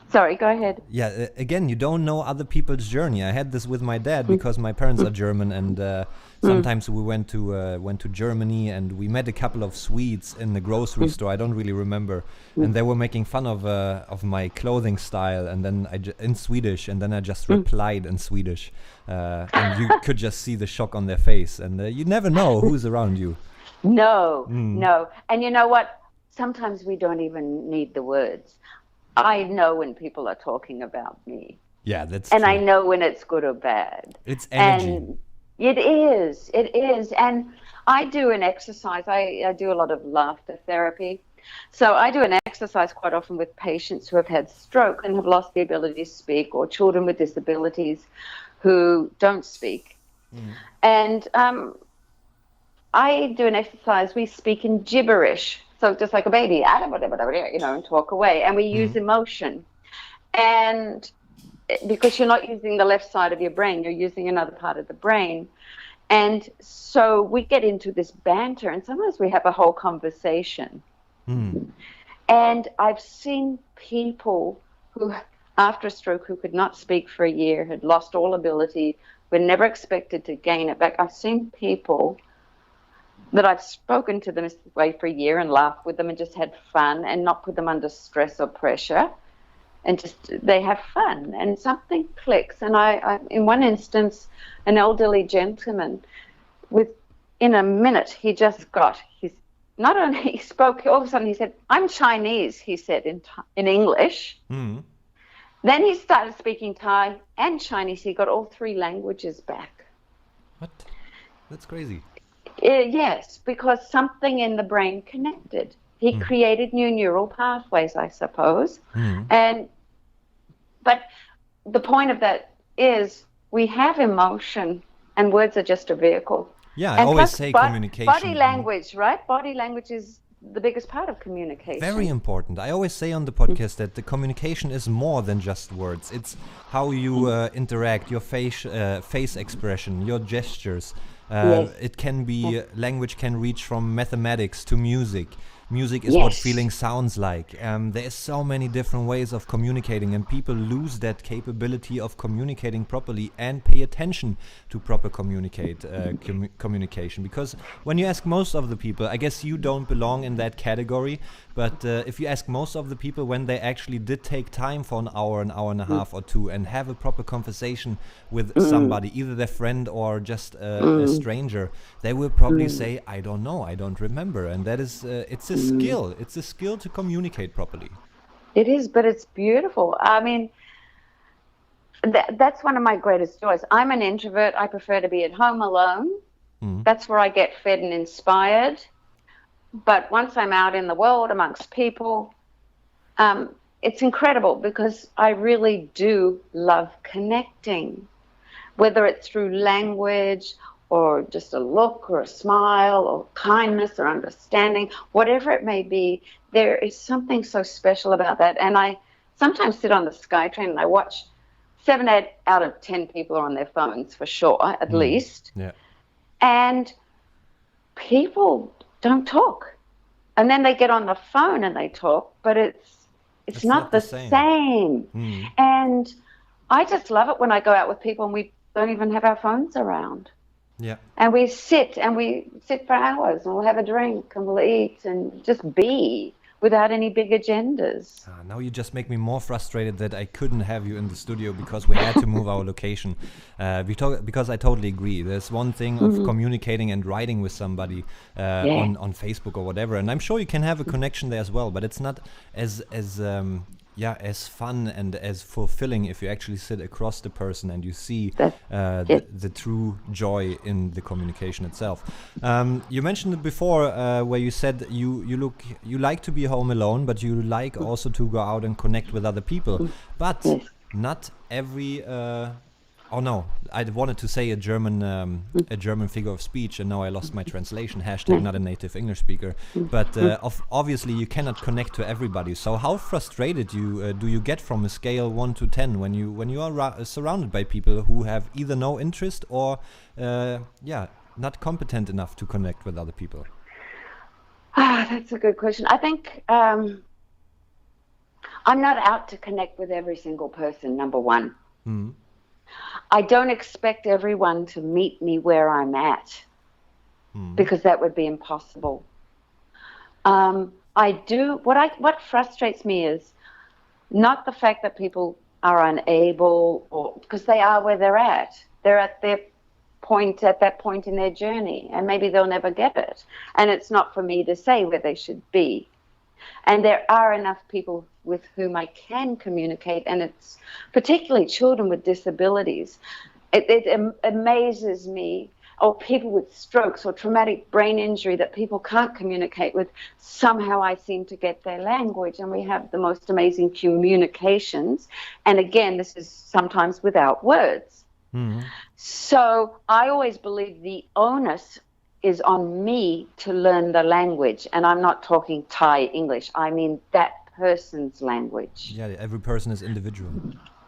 Speaker 2: Sorry, go ahead.
Speaker 1: Yeah, again, you don't know other people's journey. I had this with my dad because my parents are German, and sometimes we went to Germany, and we met a couple of Swedes in the grocery store. I don't really remember, and they were making fun of my clothing style, and then in Swedish, and then I just replied in Swedish, and you could just see the shock on their face, and you never know who's around you.
Speaker 2: No, and you know what? Sometimes we don't even need the words. I know when people are talking about me.
Speaker 1: Yeah, that's
Speaker 2: and
Speaker 1: true.
Speaker 2: I know when it's good or bad.
Speaker 1: It's energy.
Speaker 2: And it is. And I do an exercise. I do a lot of laughter therapy. So I do an exercise quite often with patients who have had stroke and have lost the ability to speak, or children with disabilities who don't speak. And I do an exercise. We speak in gibberish. So just like a baby, and talk away. And we use emotion. And because you're not using the left side of your brain, you're using another part of the brain. And so we get into this banter, and sometimes we have a whole conversation. And I've seen people who, after a stroke, who could not speak for a year, had lost all ability, were never expected to gain it back. I've seen people that I've spoken to them this way for a year and laughed with them and just had fun and not put them under stress or pressure, and just they have fun and something clicks. And I in one instance, an elderly gentleman, in a minute he just got his, not only he spoke, all of a sudden he said, "I'm Chinese," he said in English. Then he started speaking Thai and Chinese. He got all three languages back.
Speaker 1: What? That's crazy.
Speaker 2: Yes, because something in the brain connected. He created new neural pathways, I suppose. But the point of that is we have emotion, and words are just a vehicle.
Speaker 1: Yeah, I always say communication.
Speaker 2: Body language, right? Body language is the biggest part of communication.
Speaker 1: Very important. I always say on the podcast that the communication is more than just words. It's how you interact, your face expression, your gestures. It can be, language can reach from mathematics to music. Music is what feeling sounds like. There is so many different ways of communicating, and people lose that capability of communicating properly and pay attention to proper communication. Because when you ask most of the people, I guess you don't belong in that category, but if you ask most of the people when they actually did take time for an hour and a half or two and have a proper conversation with somebody, either their friend or just a stranger, they will probably say, "I don't know, I don't remember." And that is, it's a skill. It's a skill to communicate properly.
Speaker 2: It is, but it's beautiful. I mean, that's one of my greatest joys. I'm an introvert. I prefer to be at home alone. That's where I get fed and inspired. But once I'm out in the world amongst people, it's incredible, because I really do love connecting, whether it's through language or just a look or a smile or kindness or understanding, whatever it may be. There is something so special about that. And I sometimes sit on the SkyTrain and I watch 7 out of 10 people are on their phones for sure, at least.
Speaker 1: Yeah.
Speaker 2: And people don't talk. And then they get on the phone and they talk, but it's not the same. And I just love it when I go out with people and we don't even have our phones around.
Speaker 1: Yeah.
Speaker 2: And we sit for hours, and we'll have a drink, and we'll eat, and just be without any big agendas.
Speaker 1: Now you just make me more frustrated that I couldn't have you in the studio because we had to move our location. Because I totally agree. There's one thing of communicating and writing with somebody on Facebook or whatever, and I'm sure you can have a connection there as well. But it's not as fun and as fulfilling if you actually sit across the person and you see the true joy in the communication itself. You mentioned it before, where you said you like to be home alone, but you like also to go out and connect with other people. But not every. Oh no! I wanted to say a German figure of speech, and now I lost my translation. # not a native English speaker, but obviously you cannot connect to everybody. So how frustrated do you get from a scale 1 to 10 when you are surrounded by people who have either no interest or not competent enough to connect with other people?
Speaker 2: That's a good question. I think I'm not out to connect with every single person. Number one. I don't expect everyone to meet me where I'm at, because that would be impossible. What frustrates me is not the fact that people are unable, or because they are where they're at. They're at that point in their journey, and maybe they'll never get it. And it's not for me to say where they should be. And there are enough people with whom I can communicate, and it's particularly children with disabilities. It amazes me, or people with strokes or traumatic brain injury that people can't communicate with. Somehow I seem to get their language, and we have the most amazing communications. And again, this is sometimes without words. So I always believe the onus is on me to learn the language, and I'm not talking Thai English. I mean that person's language.
Speaker 1: Yeah, every person is individual.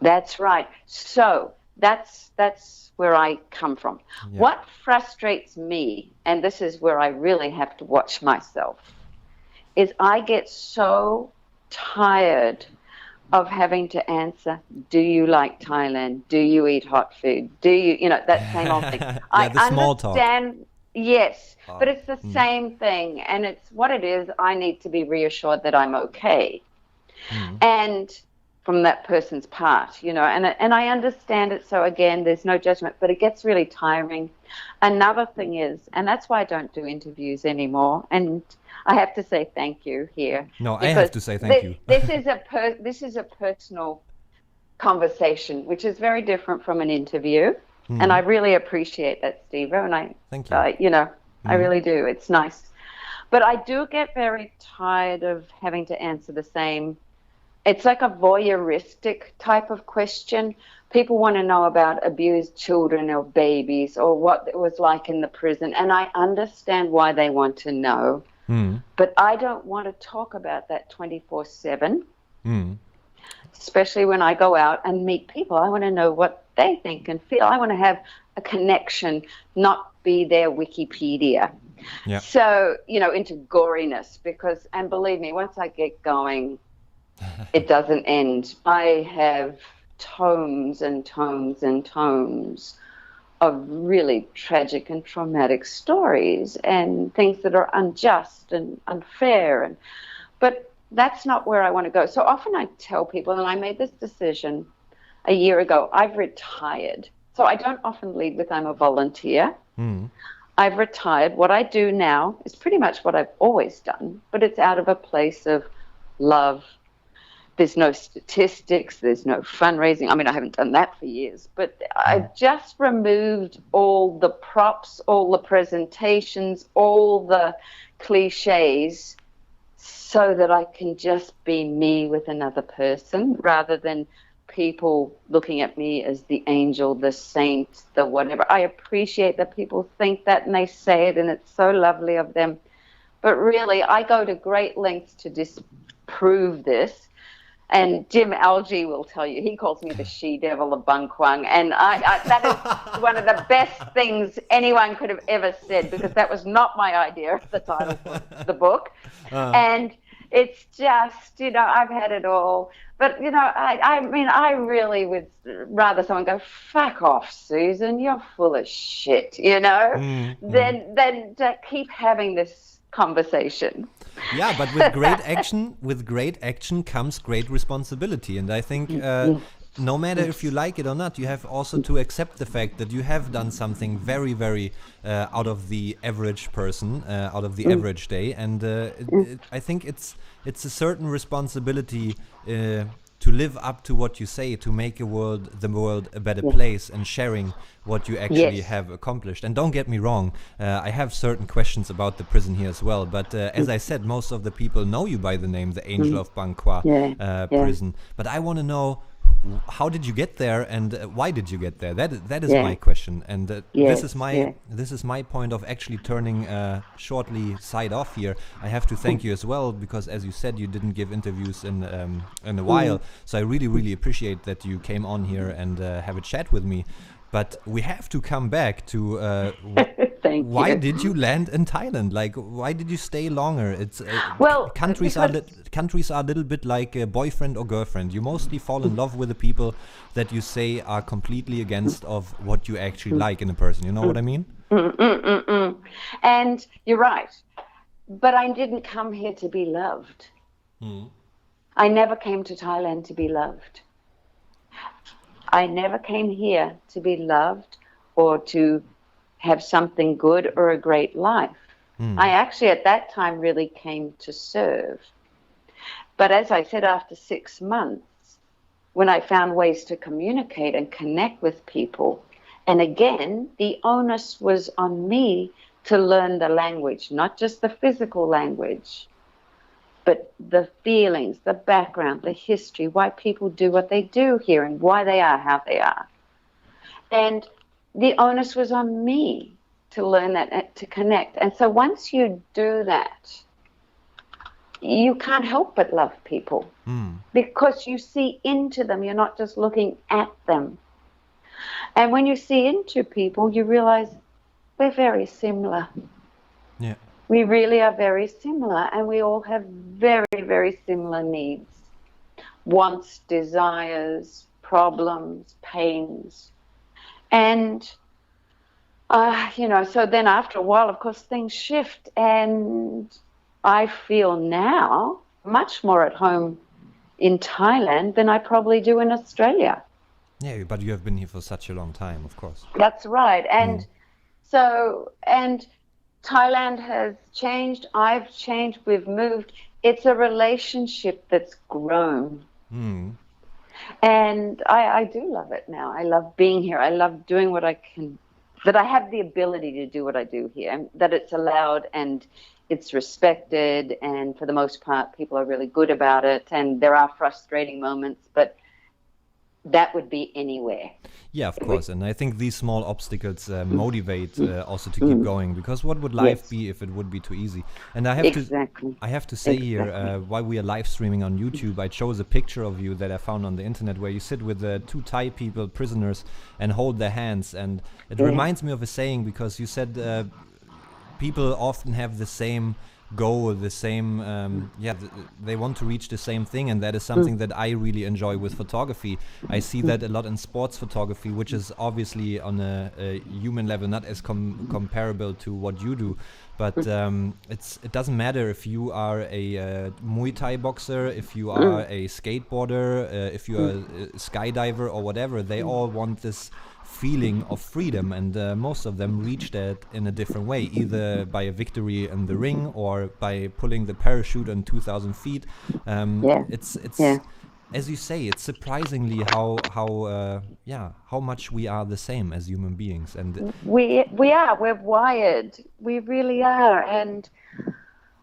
Speaker 2: That's right. So that's where I come from. Yeah. What frustrates me, and this is where I really have to watch myself, is I get so tired of having to answer, do you like Thailand? Do you eat hot food? Do you that same old thing. I
Speaker 1: the small talk.
Speaker 2: Yes, but it's the same thing, and it's what it is. I need to be reassured that I'm okay, and from that person's part, and I understand it. So again, there's no judgment, but it gets really tiring. Another thing is, and that's why I don't do interviews anymore, and I have to say thank you here.
Speaker 1: No, I have to say thank you.
Speaker 2: This is a personal conversation, which is very different from an interview. And I really appreciate that, Steve-O, and
Speaker 1: thank you.
Speaker 2: I really do. It's nice. But I do get very tired of having to answer the same. It's like a voyeuristic type of question. People want to know about abused children or babies or what it was like in the prison, and I understand why they want to know. But I don't want to talk about that 24/7. Especially when I go out and meet people. I want to know what they think and feel. I want to have a connection, not be their Wikipedia.
Speaker 1: Yeah.
Speaker 2: So, into goriness, and believe me, once I get going, it doesn't end. I have tomes and tomes and tomes of really tragic and traumatic stories and things that are unjust and unfair. But that's not where I want to go. So often I tell people, and I made this decision a year ago, I've retired. So I don't often lead with I'm a volunteer. I've retired. What I do now is pretty much what I've always done, but it's out of a place of love. There's no statistics. There's no fundraising. I mean, I haven't done that for years, but I've just removed all the props, all the presentations, all the cliches, so that I can just be me with another person, rather than people looking at me as the angel, the saint, the whatever. I appreciate that people think that and they say it, and it's so lovely of them. But really, I go to great lengths to disprove this. And Jim Algie will tell you, he calls me the she-devil of Bang Kwang. And that is one of the best things anyone could have ever said, because that was not my idea at the time of the book. And it's just, I've had it all. But But, I mean, I really would rather someone go, fuck off, Susan, you're full of shit, than to keep having this conversation.
Speaker 1: Yeah, but with great action comes great responsibility. And I think no matter if you like it or not, you have also to accept the fact that you have done something very, very out of the average person, out of the average day. And I think it's a certain responsibility to live up to what you say, to make the world a better place, and sharing what you actually have accomplished. And don't get me wrong, I have certain questions about the prison here as well. But as I said, most of the people know you by the name, the Angel of Bang Kwang prison. But I want to know, how did you get there, and why did you get there? That is my question, and this is my point of actually turning shortly side off here. I have to thank you as well, because as you said, you didn't give interviews in a while, so I really appreciate that you came on here and have a chat with me. But we have to come back to why did you land in Thailand? Like, why did you stay longer? It's countries are a little bit like a boyfriend or girlfriend. You mostly fall in love with the people that you say are completely against of what you actually like in a person. You know what I mean?
Speaker 2: And you're right. But I didn't come here to be loved. I never came to Thailand to be loved. I never came here to be loved or to have something good or a great life. I actually at that time really came to serve. But as I said, after 6 months, when I found ways to communicate and connect with people, and again, the onus was on me to learn the language, not just the physical language, but the feelings, the background, the history, why people do what they do here and why they are how they are. And the onus was on me to learn that, to connect. And so once you do that, you can't help but love people because you see into them. You're not just looking at them. And when you see into people, you realize we're very similar.
Speaker 1: Yeah.
Speaker 2: We really are very similar, and we all have very, very similar needs, wants, desires, problems, pains. And, so then after a while, of course, things shift, and I feel now much more at home in Thailand than I probably do in Australia.
Speaker 1: Yeah, but you have been here for such a long time, of course.
Speaker 2: That's right. And Thailand has changed. I've changed. We've moved. It's a relationship that's grown. And I do love it now. I love being here. I love doing what I can, that I have the ability to do what I do here, and that it's allowed and it's respected. And for the most part, people are really good about it. And there are frustrating moments, but that would be anywhere.
Speaker 1: Yeah, of course. And I think these small obstacles motivate also to keep going, because what would life be if it would be too easy? And I have to say here, while we are live streaming on YouTube, I chose a picture of you that I found on the internet where you sit with two Thai people, prisoners, and hold their hands. And it reminds me of a saying, because you said people often have the same goal, the same they want to reach the same thing, and that is something that I really enjoy with photography. I see that a lot in sports photography, which is obviously on a human level not as comparable to what you do, but it doesn't matter if you are a Muay Thai boxer, if you are a skateboarder, if you are a skydiver or whatever. They all want this feeling of freedom, and most of them reach that in a different way, either by a victory in the ring or by pulling the parachute on 2,000 feet. It's as you say, it's surprisingly how much we are the same as human beings, and
Speaker 2: we're wired. We really are. And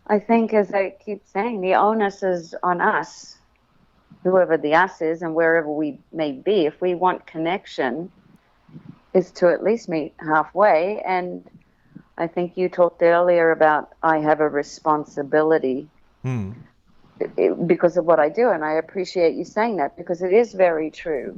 Speaker 2: I think, as I keep saying, the onus is on us, whoever the us is and wherever we may be. If we want connection, is to at least meet halfway. And I think you talked earlier about I have a responsibility because of what I do, and I appreciate you saying that, because it is very true.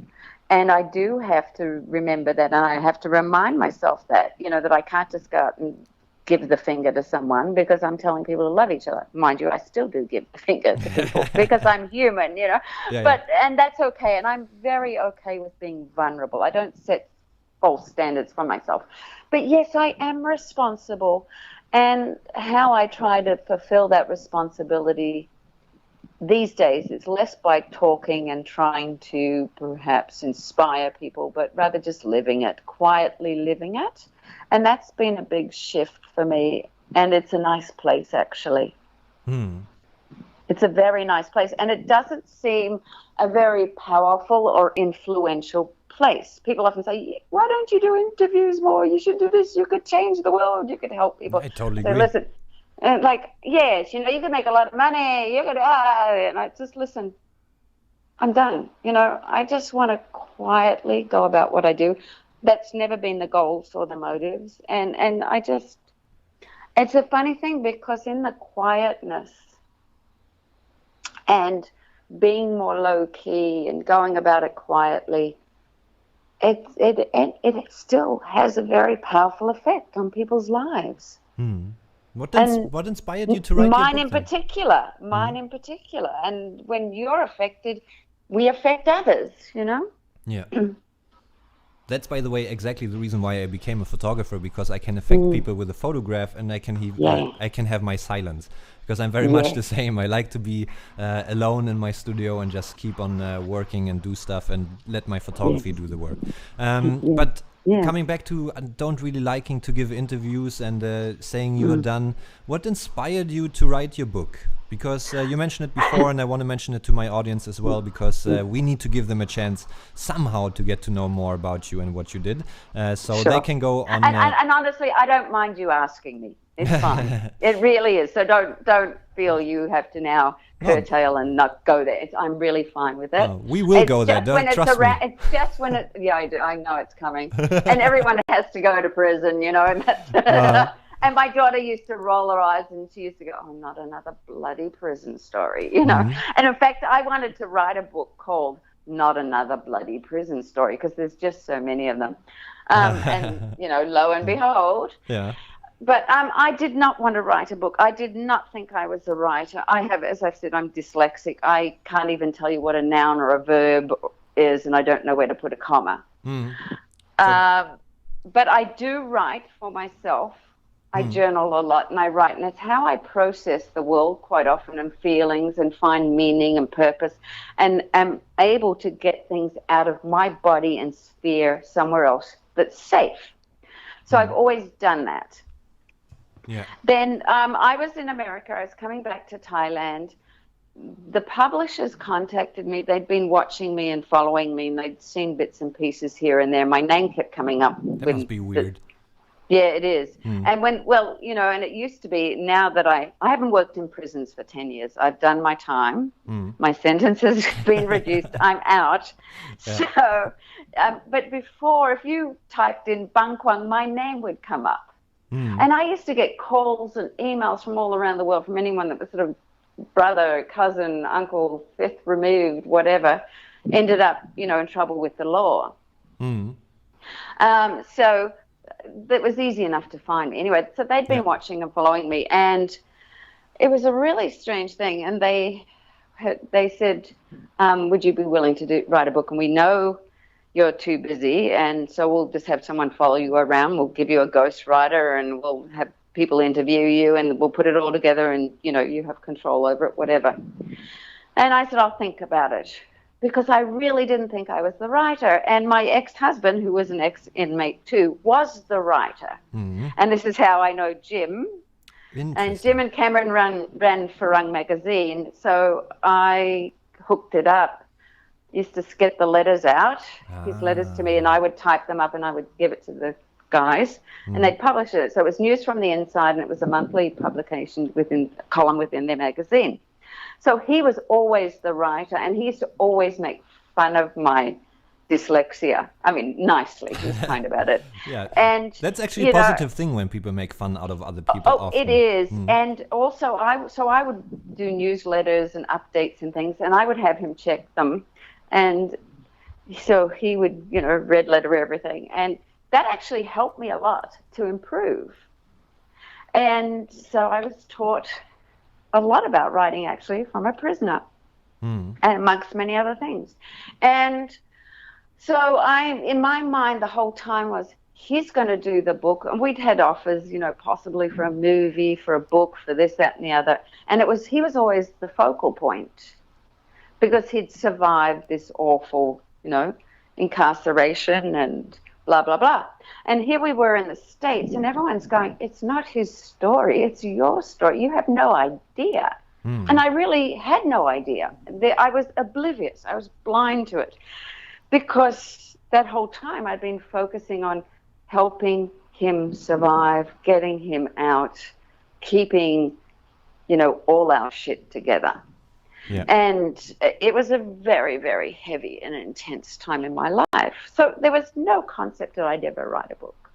Speaker 2: And I do have to remember that, and I have to remind myself that, that I can't just go out and give the finger to someone because I'm telling people to love each other. Mind you, I still do give the finger to people because I'm human, you know. And that's okay. And I'm very okay with being vulnerable. I don't set false standards for myself. But yes, I am responsible. And how I try to fulfill that responsibility these days, it's less by talking and trying to perhaps inspire people, but rather just living it, quietly living it. And that's been a big shift for me. And it's a nice place, actually. It's a very nice place. And it doesn't seem a very powerful or influential place. People often say, why don't you do interviews more? You should do this. You could change the world. You could help people.
Speaker 1: I totally agree.
Speaker 2: Listen, and like, yes, you know, you could make a lot of money. You could, and I just listen. I'm done. You know, I just want to quietly go about what I do. That's never been the goals or the motives. And I just, it's a funny thing because in the quietness and being more low key and going about it quietly, it still has a very powerful effect on people's lives.
Speaker 1: What inspired you to write
Speaker 2: mine
Speaker 1: your book?
Speaker 2: Mine in particular. And when you're affected, we affect others, you know?
Speaker 1: Yeah. That's, by the way, exactly the reason why I became a photographer, because I can affect people with a photograph, and I can have my silence, because I'm very much the same. I like to be alone in my studio and just keep on working and do stuff and let my photography do the work. But coming back to don't really liking to give interviews and saying you are done, what inspired you to write your book? Because you mentioned it before, and I want to mention it to my audience as well, because we need to give them a chance somehow to get to know more about you and what you did, so they can go on.
Speaker 2: And honestly, I don't mind you asking me. It's fine. It really is. So don't feel you have to now curtail and not go there. I'm really fine with it.
Speaker 1: We will go there. Don't trust me.
Speaker 2: It's just when it. Yeah, I do. I know it's coming, and everyone has to go to prison, you know, and that's. And my daughter used to roll her eyes, and she used to go, "Oh, not another bloody prison story," you know. And in fact, I wanted to write a book called "Not Another Bloody Prison Story" because there's just so many of them. And you know, lo and behold.
Speaker 1: Yeah.
Speaker 2: But I did not want to write a book. I did not think I was a writer. I have, as I've said, I'm dyslexic. I can't even tell you what a noun or a verb is, and I don't know where to put a comma. But I do write for myself. I journal a lot, and I write, and it's how I process the world quite often, and feelings, and find meaning and purpose, and am able to get things out of my body and sphere somewhere else that's safe. So I've always done that.
Speaker 1: Yeah.
Speaker 2: Then I was in America. I was coming back to Thailand. The publishers contacted me. They'd been watching me and following me, and they'd seen bits and pieces here and there. My name kept coming up.
Speaker 1: That must be weird.
Speaker 2: Yeah, it is. And you know, and it used to be, now that I haven't worked in prisons for 10 years. I've done my time. My sentence has been reduced. I'm out. Yeah. So, but before, if you typed in Bang Kwang, my name would come up. And I used to get calls and emails from all around the world, from anyone that was sort of brother, cousin, uncle, fifth removed, whatever, ended up, you know, in trouble with the law. So that was easy enough to find me. Anyway, so they'd been watching and following me, and it was a really strange thing. And they said, would you be willing to write a book? And we know you're too busy, and so we'll just have someone follow you around. We'll give you a ghostwriter, and we'll have people interview you, and we'll put it all together, and, you know, you have control over it, whatever. And I said, I'll think about it, because I really didn't think I was the writer. And my ex-husband, who was an ex-inmate too, was the writer. And this is how I know Jim. And Jim and Cameron ran Farang magazine, so I hooked it up. Used to get the letters out, his letters to me, and I would type them up and I would give it to the guys, and they'd publish it. So it was news from the inside, and it was a monthly publication column within their magazine. So he was always the writer, and he used to always make fun of my dyslexia. I mean, nicely, he was kind about it. And
Speaker 1: that's actually a positive thing when people make fun out of other people. Often.
Speaker 2: It is. And also, I would do newsletters and updates and things, and I would have him check them. And so he would, you know, red letter everything. And that actually helped me a lot to improve. And so I was taught a lot about writing, actually, from a prisoner, and amongst many other things. And so in my mind, the whole time was, he's going to do the book. And we'd had offers, possibly for a movie, for a book, for this, that, and the other. And he was always the focal point because he'd survived this awful, incarceration and blah, blah, blah. And here we were in the States, and everyone's going, it's not his story, it's your story. You have no idea. And I really had no idea. I was oblivious. I was blind to it because that whole time I'd been focusing on helping him survive, getting him out, keeping, all our shit together. Yeah. And it was a very, very heavy and intense time in my life. So there was no concept that I'd ever write a book.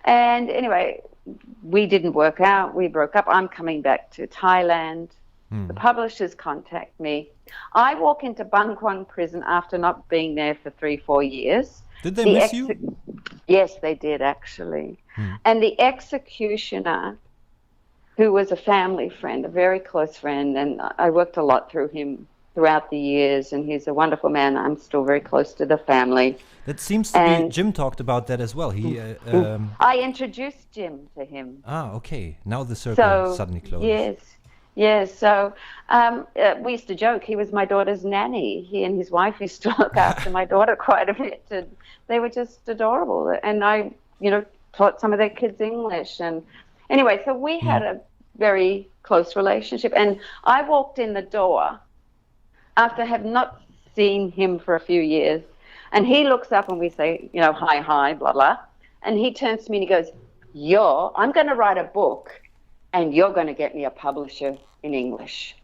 Speaker 2: And anyway, we didn't work out. We broke up. I'm coming back to Thailand. The publishers contact me. I walk into Bang Kwang prison after not being there for 3-4 years.
Speaker 1: Did they miss you?
Speaker 2: Yes, they did, actually. And the executioner, who was a family friend, a very close friend, and I worked a lot through him throughout the years, and he's a wonderful man. I'm still very close to the family.
Speaker 1: That seems to be, Jim talked about that as well.
Speaker 2: I introduced Jim to him.
Speaker 1: Ah, okay. Now the circle suddenly closes.
Speaker 2: Yes. So we used to joke, he was my daughter's nanny. He and his wife used to look after my daughter quite a bit. And they were just adorable. And I, taught some of their kids English. And anyway, so we had a very close relationship. And I walked in the door after have not seen him for a few years. And he looks up and we say, hi, blah, blah. And he turns to me and he goes, I'm going to write a book and you're going to get me a publisher in English.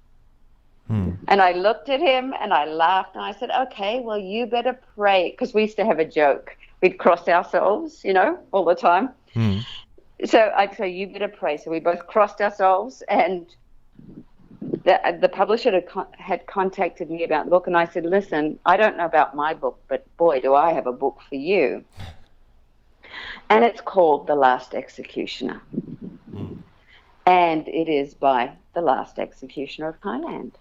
Speaker 2: And I looked at him and I laughed and I said, okay, well, you better pray. Because we used to have a joke. We'd cross ourselves, all the time. So I'd say, you better pray. So we both crossed ourselves, and the publisher had contacted me about the book, and I said, listen, I don't know about my book, but boy, do I have a book for you. And it's called The Last Executioner. And it is by the last executioner of Thailand.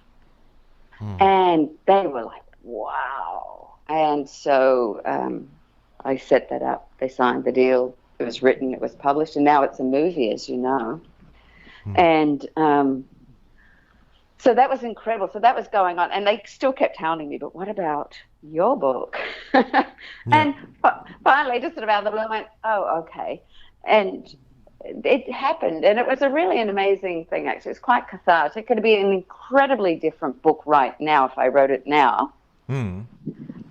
Speaker 2: And they were like, wow. And so I set that up. They signed the deal. It was written, it was published, and now it's a movie, as you know. And so that was incredible. So that was going on, and they still kept hounding me, but what about your book? And finally, just sort of out of the blue, I went, oh, okay. And it happened, and it was an amazing thing, actually. It's quite cathartic. It could be an incredibly different book right now if I wrote it now.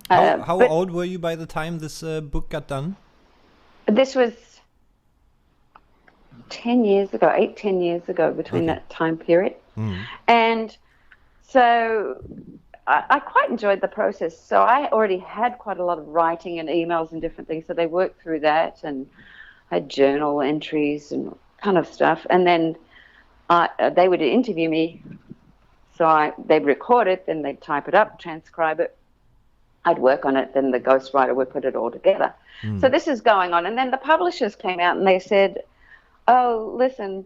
Speaker 1: How old were you by the time this book got done?
Speaker 2: This was 10 years ago, 8-10 years ago, between that time period. And so I quite enjoyed the process. So I already had quite a lot of writing and emails and different things. So they worked through that, and I had journal entries and kind of stuff. And then they would interview me. So they'd record it, then they'd type it up, transcribe it. I'd work on it, then the ghostwriter would put it all together. So this is going on. And then the publishers came out and they said, oh, listen,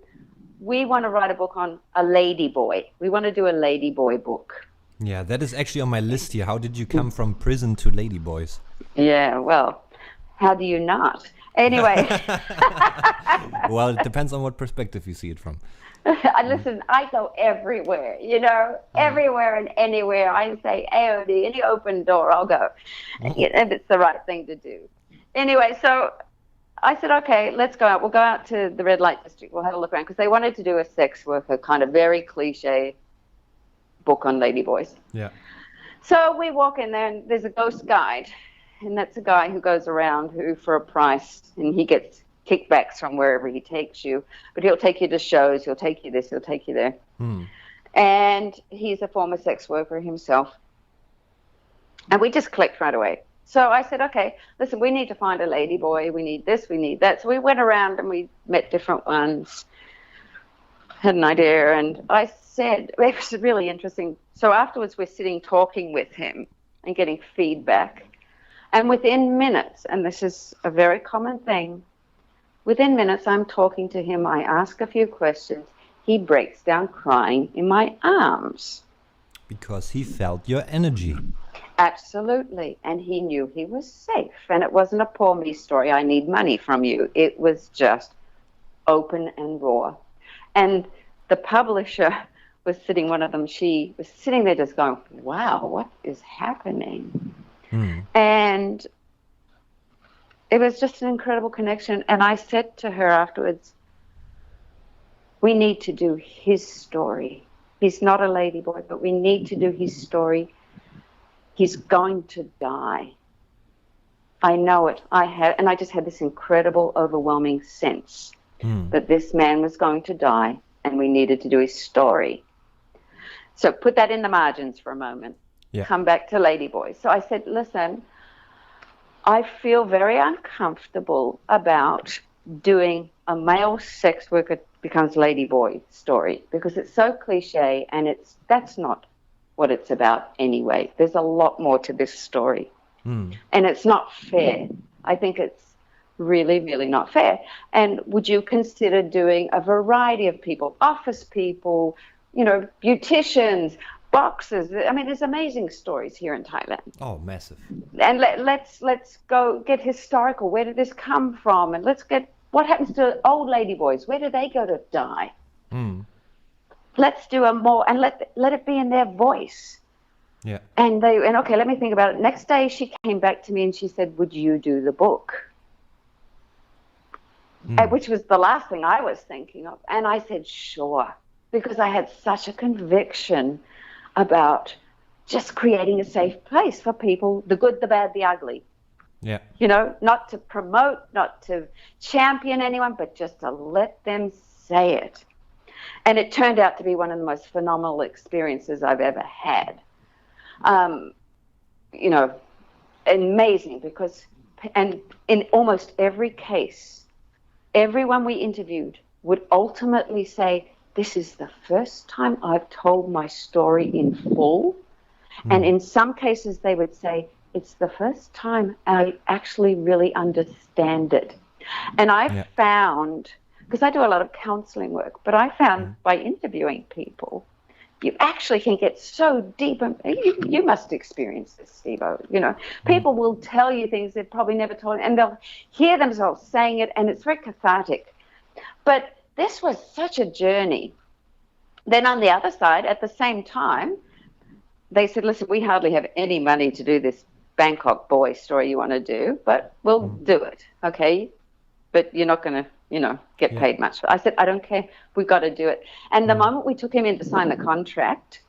Speaker 2: we want to write a book on a lady boy. We want to do a lady boy book.
Speaker 1: Yeah, that is actually on my list here. How did you come from prison to lady boys?
Speaker 2: Yeah, well, how do you not? Anyway.
Speaker 1: Well, it depends on what perspective you see it from.
Speaker 2: Listen, I go everywhere, everywhere and anywhere. I say AOD, any open door, I'll go. If it's the right thing to do. Anyway, so I said, okay, let's go out. We'll go out to the red light district. We'll have a look around, because they wanted to do a sex worker kind of very cliche book on ladyboys.
Speaker 1: Yeah.
Speaker 2: So we walk in there, and there's a ghost guide, and that's a guy who goes around who, for a price, and he gets kickbacks from wherever he takes you, but he'll take you to shows, he'll take you this, he'll take you there. And he's a former sex worker himself. And we just clicked right away. So I said, okay, listen, we need to find a lady boy. We need this, we need that. So we went around and we met different ones, had an idea. And I said, it was really interesting. So afterwards, we're sitting talking with him and getting feedback. And within minutes, and this is a very common thing, Within minutes, I'm talking to him. I ask a few questions. He breaks down crying in my arms.
Speaker 1: Because he felt your energy.
Speaker 2: Absolutely. And he knew he was safe. And it wasn't a poor me story, I need money from you. It was just open and raw. And the publisher was sitting, one of them, she was sitting there just going, wow, what is happening? And it was just an incredible connection. And I said to her afterwards, we need to do his story. He's not a ladyboy, but we need to do his story. He's going to die. I know it. And I just had this incredible, overwhelming sense that this man was going to die and we needed to do his story. So put that in the margins for a moment. Yeah. Come back to ladyboys. So I said, listen, I feel very uncomfortable about doing a male sex worker becomes ladyboy story because it's so cliche and that's not what it's about anyway. There's a lot more to this story. And it's not fair. I think it's really, really not fair. And would you consider doing a variety of people, office people, beauticians, boxers? I mean, there's amazing stories here in Thailand.
Speaker 1: Oh, massive.
Speaker 2: And let's go get historical. Where did this come from? And let's get what happens to old ladyboys? Where do they go to die? Let's do a more, and let it be in their voice.
Speaker 1: Yeah.
Speaker 2: And okay, let me think about it. Next day she came back to me and she said, would you do the book? Which was the last thing I was thinking of. And I said, sure, because I had such a conviction about just creating a safe place for people, the good, the bad, the ugly.
Speaker 1: Yeah.
Speaker 2: Not to promote, not to champion anyone, but just to let them say it. And it turned out to be one of the most phenomenal experiences I've ever had. Amazing because, and in almost every case, everyone we interviewed would ultimately say, this is the first time I've told my story in full. And in some cases they would say, it's the first time I actually really understand it. And I found, because I do a lot of counseling work, but I found by interviewing people, you actually can get so deep. And you must experience this, Steve-O. People will tell you things they've probably never told, and they'll hear themselves saying it, and it's very cathartic. But this was such a journey. Then on the other side, at the same time, they said, listen, we hardly have any money to do this Bangkok boy story you want to do, but we'll do it, okay? But you're not going to, get paid much. I said, I don't care. We've got to do it. And the moment we took him in to sign the contract,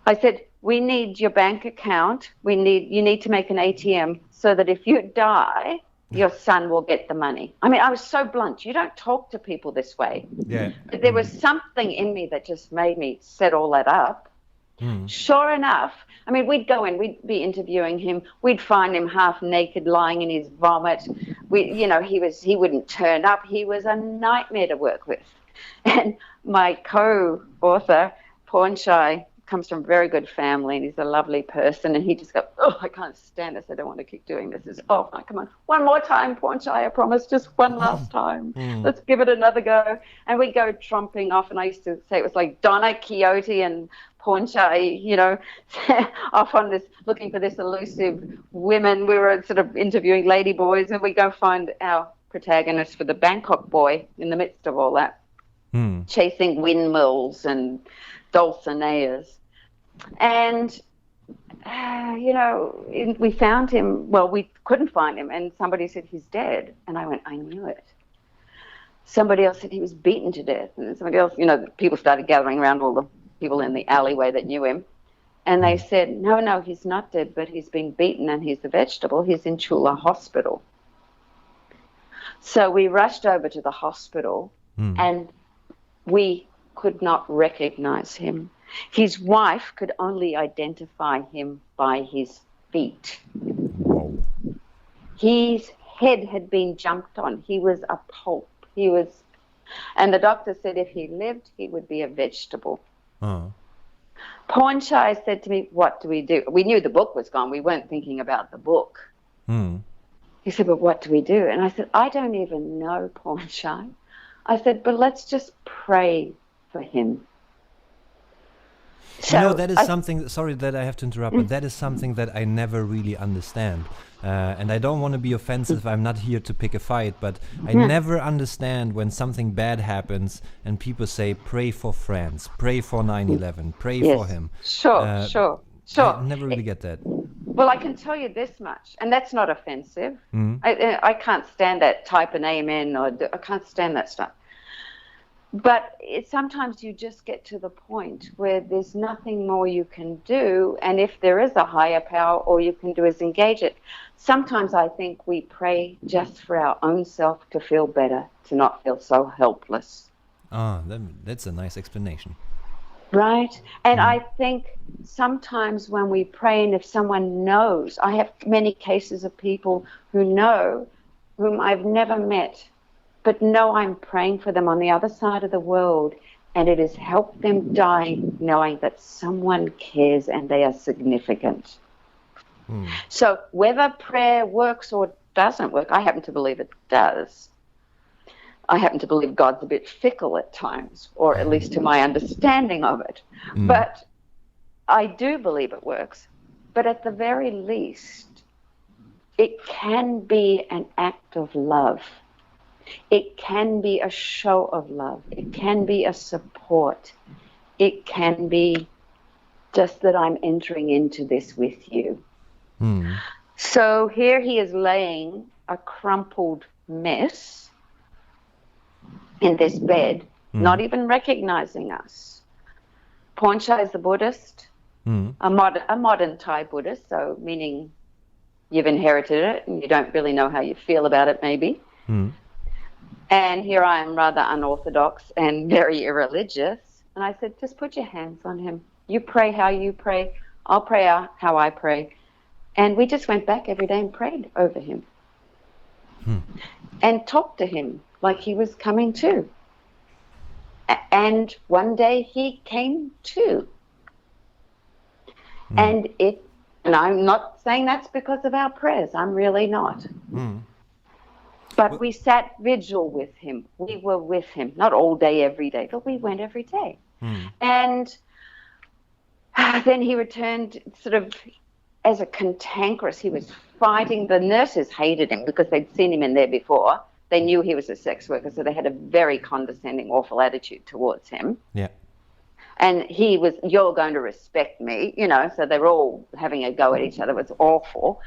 Speaker 2: I said, we need your bank account. You need to make an ATM so that if you die, your son will get the money. I mean, I was so blunt. You don't talk to people this way. Yeah. But there was something in me that just made me set all that up. Sure enough, I mean, we'd go in, we'd be interviewing him, we'd find him half naked, lying in his vomit. He wouldn't turn up. He was a nightmare to work with. And my co-author, Pornchai, comes from a very good family, and he's a lovely person, and he just goes, oh, I can't stand this. I don't want to keep doing this. Oh, no, come on. One more time, Pornchai, I promise, just one last time. Let's give it another go. And we'd go tromping off, and I used to say it was like Donna Quixote and Pornchai, off on this, looking for this elusive women. We were sort of interviewing ladyboys, and we go find our protagonist for the Bangkok boy in the midst of all that, chasing windmills and dulcineas. And, we found him. Well, we couldn't find him, and somebody said, he's dead. And I went, I knew it. Somebody else said he was beaten to death. And somebody else, people started gathering around, all the people in the alleyway that knew him. And they said, no, he's not dead, but he's been beaten and he's a vegetable. He's in Chula Hospital. So we rushed over to the hospital and we could not recognize him. His wife could only identify him by his feet. Whoa. His head had been jumped on. He was a pulp. And the doctor said if he lived, he would be a vegetable. Pornchai said to me, what do we do? We knew the book was gone. We weren't thinking about the book. He said, but what do we do? And I said, I don't even know, Pawn Shy. I said, but let's just pray for him.
Speaker 1: So that is something, sorry that I have to interrupt, but that is something that I never really understand. And I don't want to be offensive, I'm not here to pick a fight, but I never understand when something bad happens and people say, pray for France, pray for 9/11, pray for him.
Speaker 2: Sure.
Speaker 1: I never really get that.
Speaker 2: Well, I can tell you this much, and that's not offensive. I can't stand that type an amen, or I can't stand that stuff. But sometimes you just get to the point where there's nothing more you can do, and if there is a higher power, all you can do is engage it. Sometimes I think we pray just for our own self to feel better, to not feel so helpless.
Speaker 1: That's a nice explanation.
Speaker 2: Right? And I think sometimes when we pray, and if someone knows, I have many cases of people who know, whom I've never met, but know I'm praying for them on the other side of the world, and it has helped them die knowing that someone cares and they are significant. So whether prayer works or doesn't work, I happen to believe it does. I happen to believe God's a bit fickle at times, or at least to my understanding of it. But I do believe it works. But at the very least, it can be an act of love. It can be a show of love. It can be a support. It can be just that I'm entering into this with you. So here he is laying a crumpled mess in this bed, not even recognizing us. Pawn Shy is a Buddhist, a modern Thai Buddhist, so meaning you've inherited it and you don't really know how you feel about it maybe. And here I am, rather unorthodox and very irreligious. And I said, just put your hands on him. You pray how you pray. I'll pray how I pray. And we just went back every day and prayed over him. And talked to him like he was coming to. And one day he came to. And I'm not saying that's because of our prayers. I'm really not. But we sat vigil with him. We were with him, not all day, every day, but we went every day. And then he returned sort of as a cantankerous. He was fighting. The nurses hated him because they'd seen him in there before. They knew he was a sex worker, so they had a very condescending, awful attitude towards him. Yeah. And he was, you're going to respect me, so they were all having a go at each other. It was awful.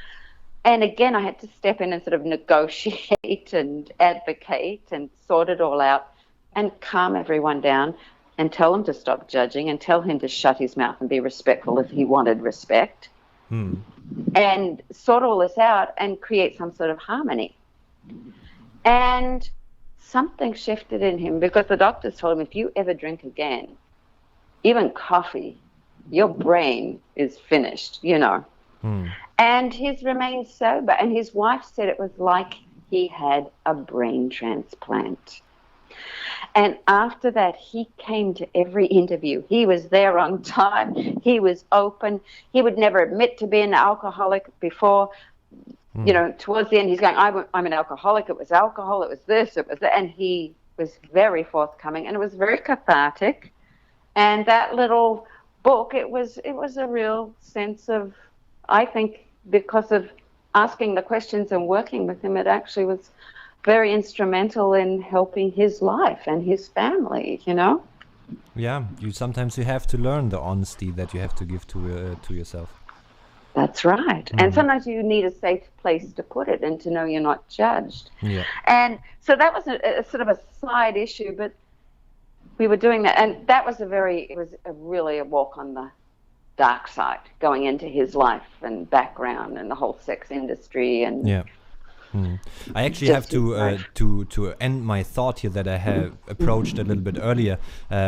Speaker 2: And again, I had to step in and sort of negotiate and advocate and sort it all out and calm everyone down and tell them to stop judging and tell him to shut his mouth and be respectful if he wanted respect. And sort all this out and create some sort of harmony. And something shifted in him because the doctors told him, if you ever drink again, even coffee, your brain is finished, And he's remained sober. And his wife said it was like he had a brain transplant. And after that, he came to every interview. He was there on time. He was open. He would never admit to being an alcoholic before. Towards the end, he's going, I'm an alcoholic. It was alcohol. It was this. It was that. And he was very forthcoming. And it was very cathartic. And that little book, it was a real sense of, I think, because of asking the questions and working with him, it actually was very instrumental in helping his life and his family,
Speaker 1: Yeah, sometimes you have to learn the honesty that you have to give to yourself.
Speaker 2: That's right. And sometimes you need a safe place to put it and to know you're not judged.
Speaker 1: Yeah.
Speaker 2: And so that was a sort of a side issue, but we were doing that. And that was really a walk on the dark side, going into his life and background and the whole sex industry. And
Speaker 1: yeah. I actually have to end my thought here that I have approached a little bit earlier.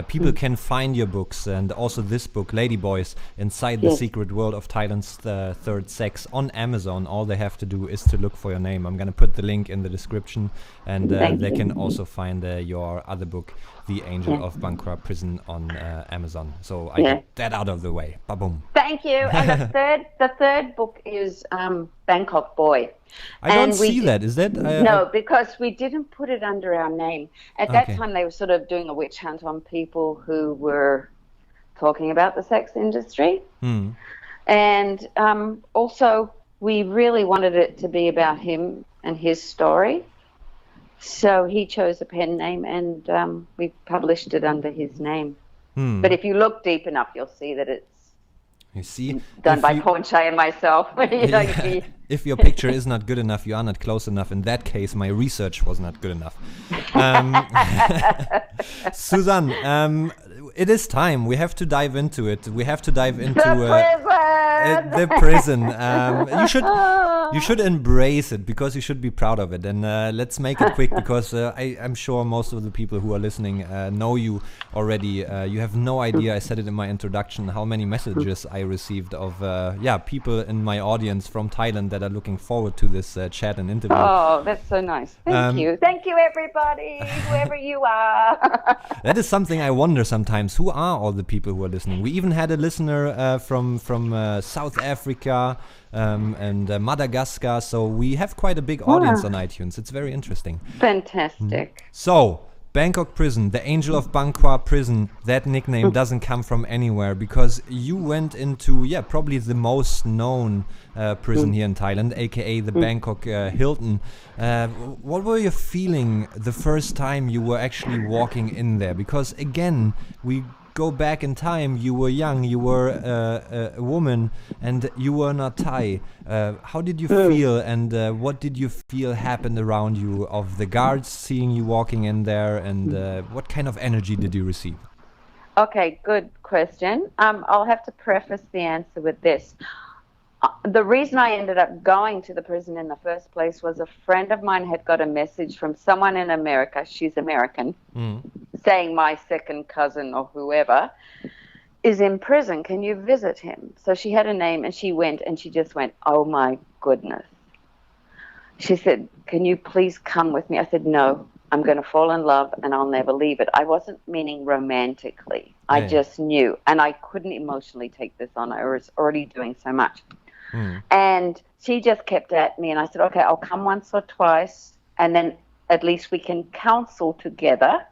Speaker 1: People can find your books and also this book, Ladyboys, Inside the Secret World of Thailand's Third Sex, on Amazon. All they have to do is to look for your name. I'm going to put the link in the description, and they can also find your other book, The Angel of Bang Kwang Prison, on Amazon. So I get that out of the way. Ba-boom.
Speaker 2: Thank you. And the third book is Bangkok Boy.
Speaker 1: I don't see that. Is that?
Speaker 2: No, because we didn't put it under our name. At that time, they were sort of doing a witch hunt on people who were talking about the sex industry. And also, we really wanted it to be about him and his story. So he chose a pen name, and we published it under his name. But if you look deep enough, you'll see that it's done by Ponche and myself.
Speaker 1: If your picture is not good enough, you are not close enough. In that case, my research was not good enough. Suzanne, it is time. We have to dive into it. We have to dive into the prison. You should embrace it, because you should be proud of it. And let's make it quick, because I'm sure most of the people who are listening know you already. You have no idea. I said it in my introduction, how many messages I received of people in my audience from Thailand that are looking forward to this chat and interview.
Speaker 2: Oh, that's so nice. Thank you, everybody, whoever you are.
Speaker 1: That is something I wonder sometimes. Who are all the people who are listening? We even had a listener from South Africa and Madagascar, so we have quite a big audience on iTunes. It's very interesting.
Speaker 2: Fantastic.
Speaker 1: So, Bangkok prison, the Angel of Bang Kwang prison, that nickname doesn't come from anywhere, because you went into, probably the most known prison here in Thailand, aka the Bangkok Hilton. What were you feeling the first time you were actually walking in there? Because again, we go back in time, you were young, you were a woman, and you were not Thai. How did you feel, and what did you feel happened around you of the guards seeing you walking in there, and what kind of energy did you receive?
Speaker 2: Okay, good question. I'll have to preface the answer with this. The reason I ended up going to the prison in the first place was a friend of mine had got a message from someone in America, she's American, saying my second cousin or whoever is in prison. Can you visit him? So she had a name, and she went, and she just went, oh my goodness. She said, can you please come with me? I said, no, I'm going to fall in love and I'll never leave it. I wasn't meaning romantically. I just knew, and I couldn't emotionally take this on. I was already doing so much. And she just kept at me, and I said, okay, I'll come once or twice, and then at least we can counsel together,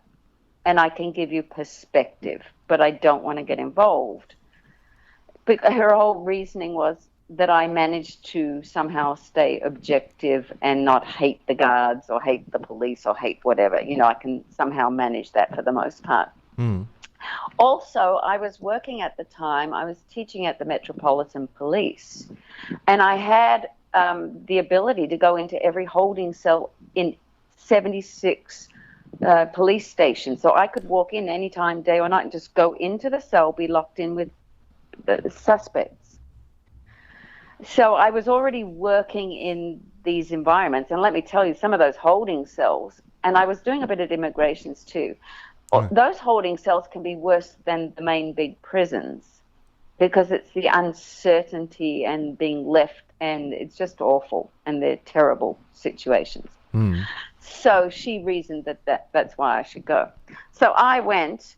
Speaker 2: and I can give you perspective, but I don't want to get involved. But her whole reasoning was that I managed to somehow stay objective and not hate the guards or hate the police or hate whatever. You know, I can somehow manage that for the most part. Also, I was working at the time, I was teaching at the Metropolitan Police, and I had the ability to go into every holding cell in 76 police stations. So I could walk in anytime, day or night, and just go into the cell, be locked in with the suspects. So I was already working in these environments, and let me tell you, some of those holding cells, and I was doing a bit of immigrations too, those holding cells can be worse than the main big prisons, because it's the uncertainty and being left, and it's just awful, and they're terrible situations. So she reasoned that's why I should go. So I went,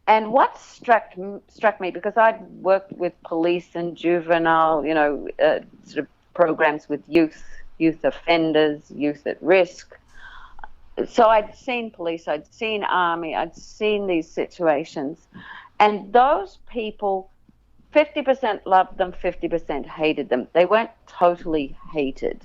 Speaker 2: and what struck me, because I'd worked with police and juvenile, sort of programs with youth offenders, youth at risk. So I'd seen police, I'd seen army, I'd seen these situations. And those people, 50% loved them, 50% hated them. They weren't totally hated.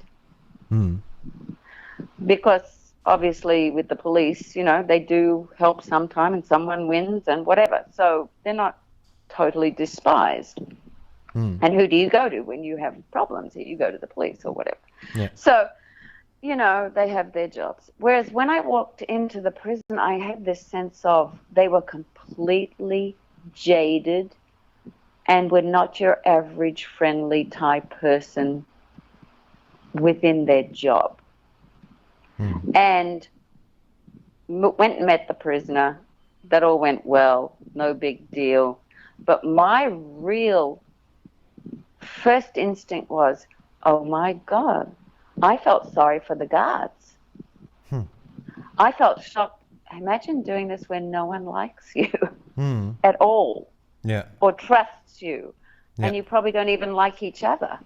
Speaker 2: Because obviously with the police, they do help sometime and someone wins and whatever. So they're not totally despised. And who do you go to when you have problems? You go to the police or whatever. So they have their jobs. Whereas when I walked into the prison, I had this sense of they were completely jaded and were not your average friendly Thai person within their job. And went and met the prisoner. That all went well, no big deal. But my real first instinct was, oh my God, I felt sorry for the guards. I felt shocked. Imagine doing this when no one likes you at all, or trusts you, and you probably don't even like each other.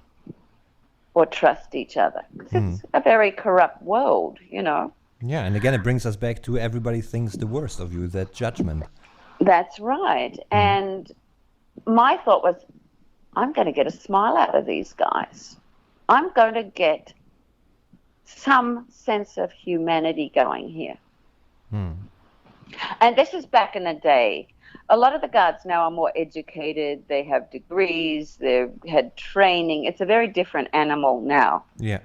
Speaker 2: or trust each other. Because it's a very corrupt world, you know.
Speaker 1: Yeah, and again, it brings us back to everybody thinks the worst of you, that judgment.
Speaker 2: That's right. And my thought was, I'm going to get a smile out of these guys. I'm going to get some sense of humanity going here. And this is back in the day. A lot of the guards now are more educated. They have degrees. They've had training. It's a very different animal now.
Speaker 1: Yeah.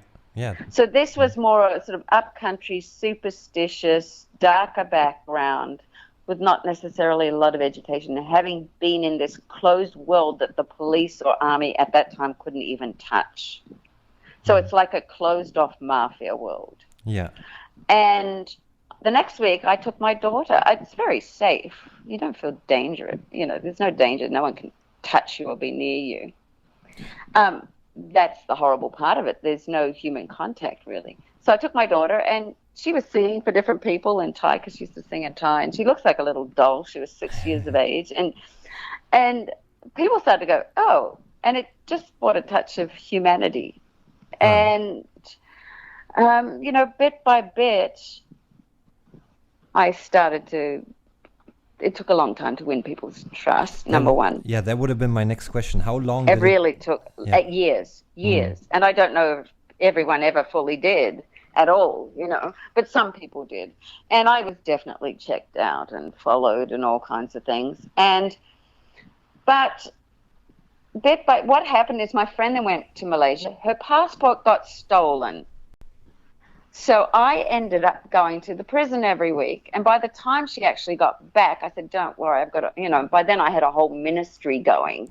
Speaker 2: So this was more a sort of upcountry, superstitious, darker background with not necessarily a lot of education, having been in this closed world that the police or army at that time couldn't even touch. So it's like a closed-off mafia world.
Speaker 1: Yeah.
Speaker 2: And the next week, I took my daughter. It's very safe. You don't feel danger. You know, there's no danger. No one can touch you or be near you. That's the horrible part of it. There's no human contact, really. So I took my daughter, and she was singing for different people in Thai because she used to sing in Thai, and she looks like a little doll. She was 6 years of age. And people started to go, oh, and it just brought a touch of humanity. And, you know, bit by bit, I started to, it took a long time to win people's trust, number one.
Speaker 1: Yeah, that would have been my next question. How long
Speaker 2: it really took? Years. And I don't know if everyone ever fully did at all, you know, but some people did. And I was definitely checked out and followed and all kinds of things. But what happened is my friend then went to Malaysia. Her passport got stolen. So I ended up going to the prison every week. And by the time she actually got back, I said, don't worry, I've got to, you know, by then I had a whole ministry going.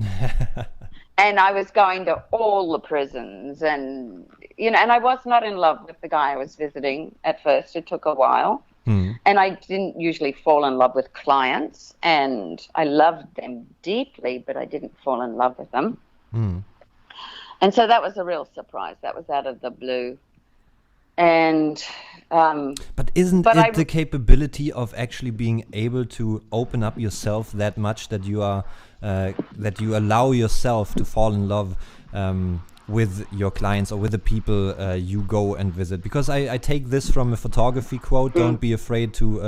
Speaker 2: And I was going to all the prisons and, you know, and I was not in love with the guy I was visiting at first. It took a while. And I didn't usually fall in love with clients, and I loved them deeply, but I didn't fall in love with them. And so that was a real surprise. That was out of the blue. And
Speaker 1: but isn't it the capability of actually being able to open up yourself that much that you are that you allow yourself to fall in love with your clients or with the people you go and visit? Because I take this from a photography quote: "Don't be afraid to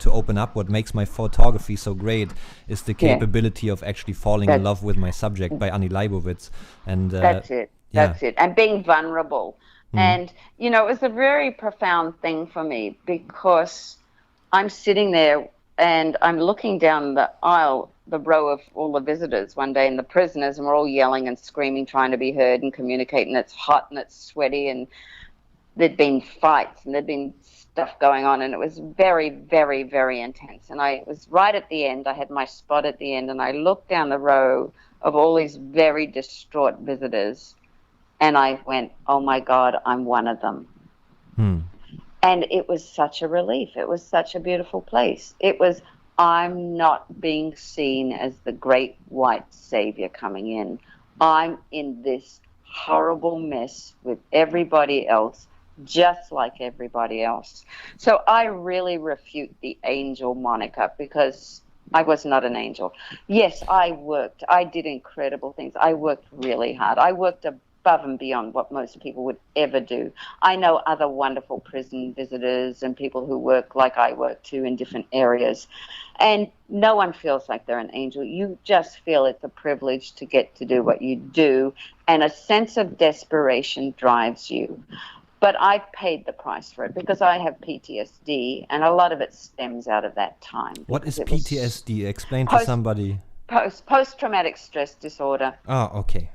Speaker 1: open up. What makes my photography so great is the capability of actually falling in love with my subject," by Annie Leibovitz. And
Speaker 2: that's it. That's it. And being vulnerable. And, you know, it was a very profound thing for me because I'm sitting there and I'm looking down the aisle, the row of all the visitors one day, and the prisoners, and we're all yelling and screaming, trying to be heard and communicate, and it's hot and it's sweaty, and there'd been fights and there'd been stuff going on, and it was very, very, very intense. And I was right at the end. I had my spot at the end, and I looked down the row of all these very distraught visitors, and I went, oh, my God, I'm one of them. And it was such a relief. It was such a beautiful place. It was, I'm not being seen as the great white savior coming in. I'm in this horrible mess with everybody else, just like everybody else. So I really refute the angel moniker because I was not an angel. Yes, I worked. I did incredible things. I worked really hard. I worked above and beyond what most people would ever do. I know other wonderful prison visitors and people who work like I work too in different areas. And no one feels like they're an angel. You just feel it's a privilege to get to do what you do, and a sense of desperation drives you. But I paid the price for it because I have PTSD, and a lot of it stems out of that time.
Speaker 1: What is PTSD? Explain to somebody.
Speaker 2: Post-traumatic stress disorder.
Speaker 1: Oh, okay.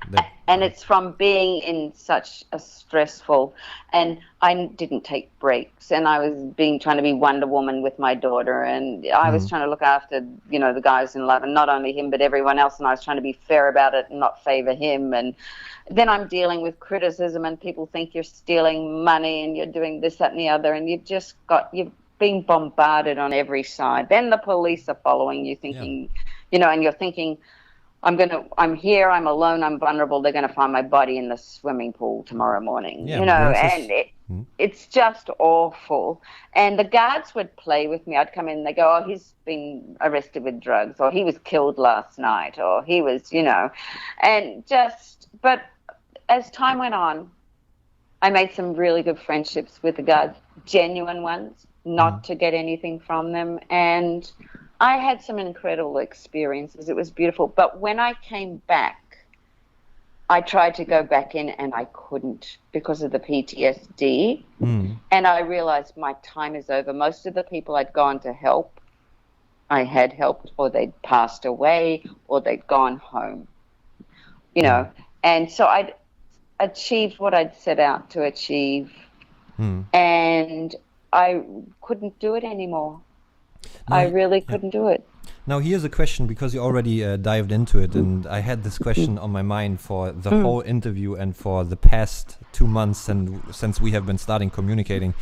Speaker 2: And it's from being in such a stressful, and I didn't take breaks, and I was trying to be Wonder Woman with my daughter, and I was trying to look after, you know, the guys in love, and not only him, but everyone else, and I was trying to be fair about it and not favor him. And then I'm dealing with criticism, and people think you're stealing money and you're doing this, that, and the other, and you've been bombarded on every side. Then the police are following you, thinking, you know, and you're thinking, I'm here, I'm alone, I'm vulnerable, they're going to find my body in the swimming pool tomorrow morning, you know, and it's just awful. And the guards would play with me. I'd come in and they go, oh, he's been arrested with drugs, or he was killed last night, or he was, you know, but as time went on, I made some really good friendships with the guards, genuine ones, not to get anything from them. And I had some incredible experiences. It was beautiful. But when I came back, I tried to go back in and I couldn't because of the PTSD. And I realized my time is over. Most of the people I'd gone to help, I had helped, or they'd passed away, or they'd gone home, you know. And so I'd achieved what I'd set out to achieve, and I couldn't do it anymore. I really couldn't do it.
Speaker 1: Now here's a question, because you already dived into it, and I had this question on my mind for the whole interview and for the past 2 months, and since we have been starting communicating.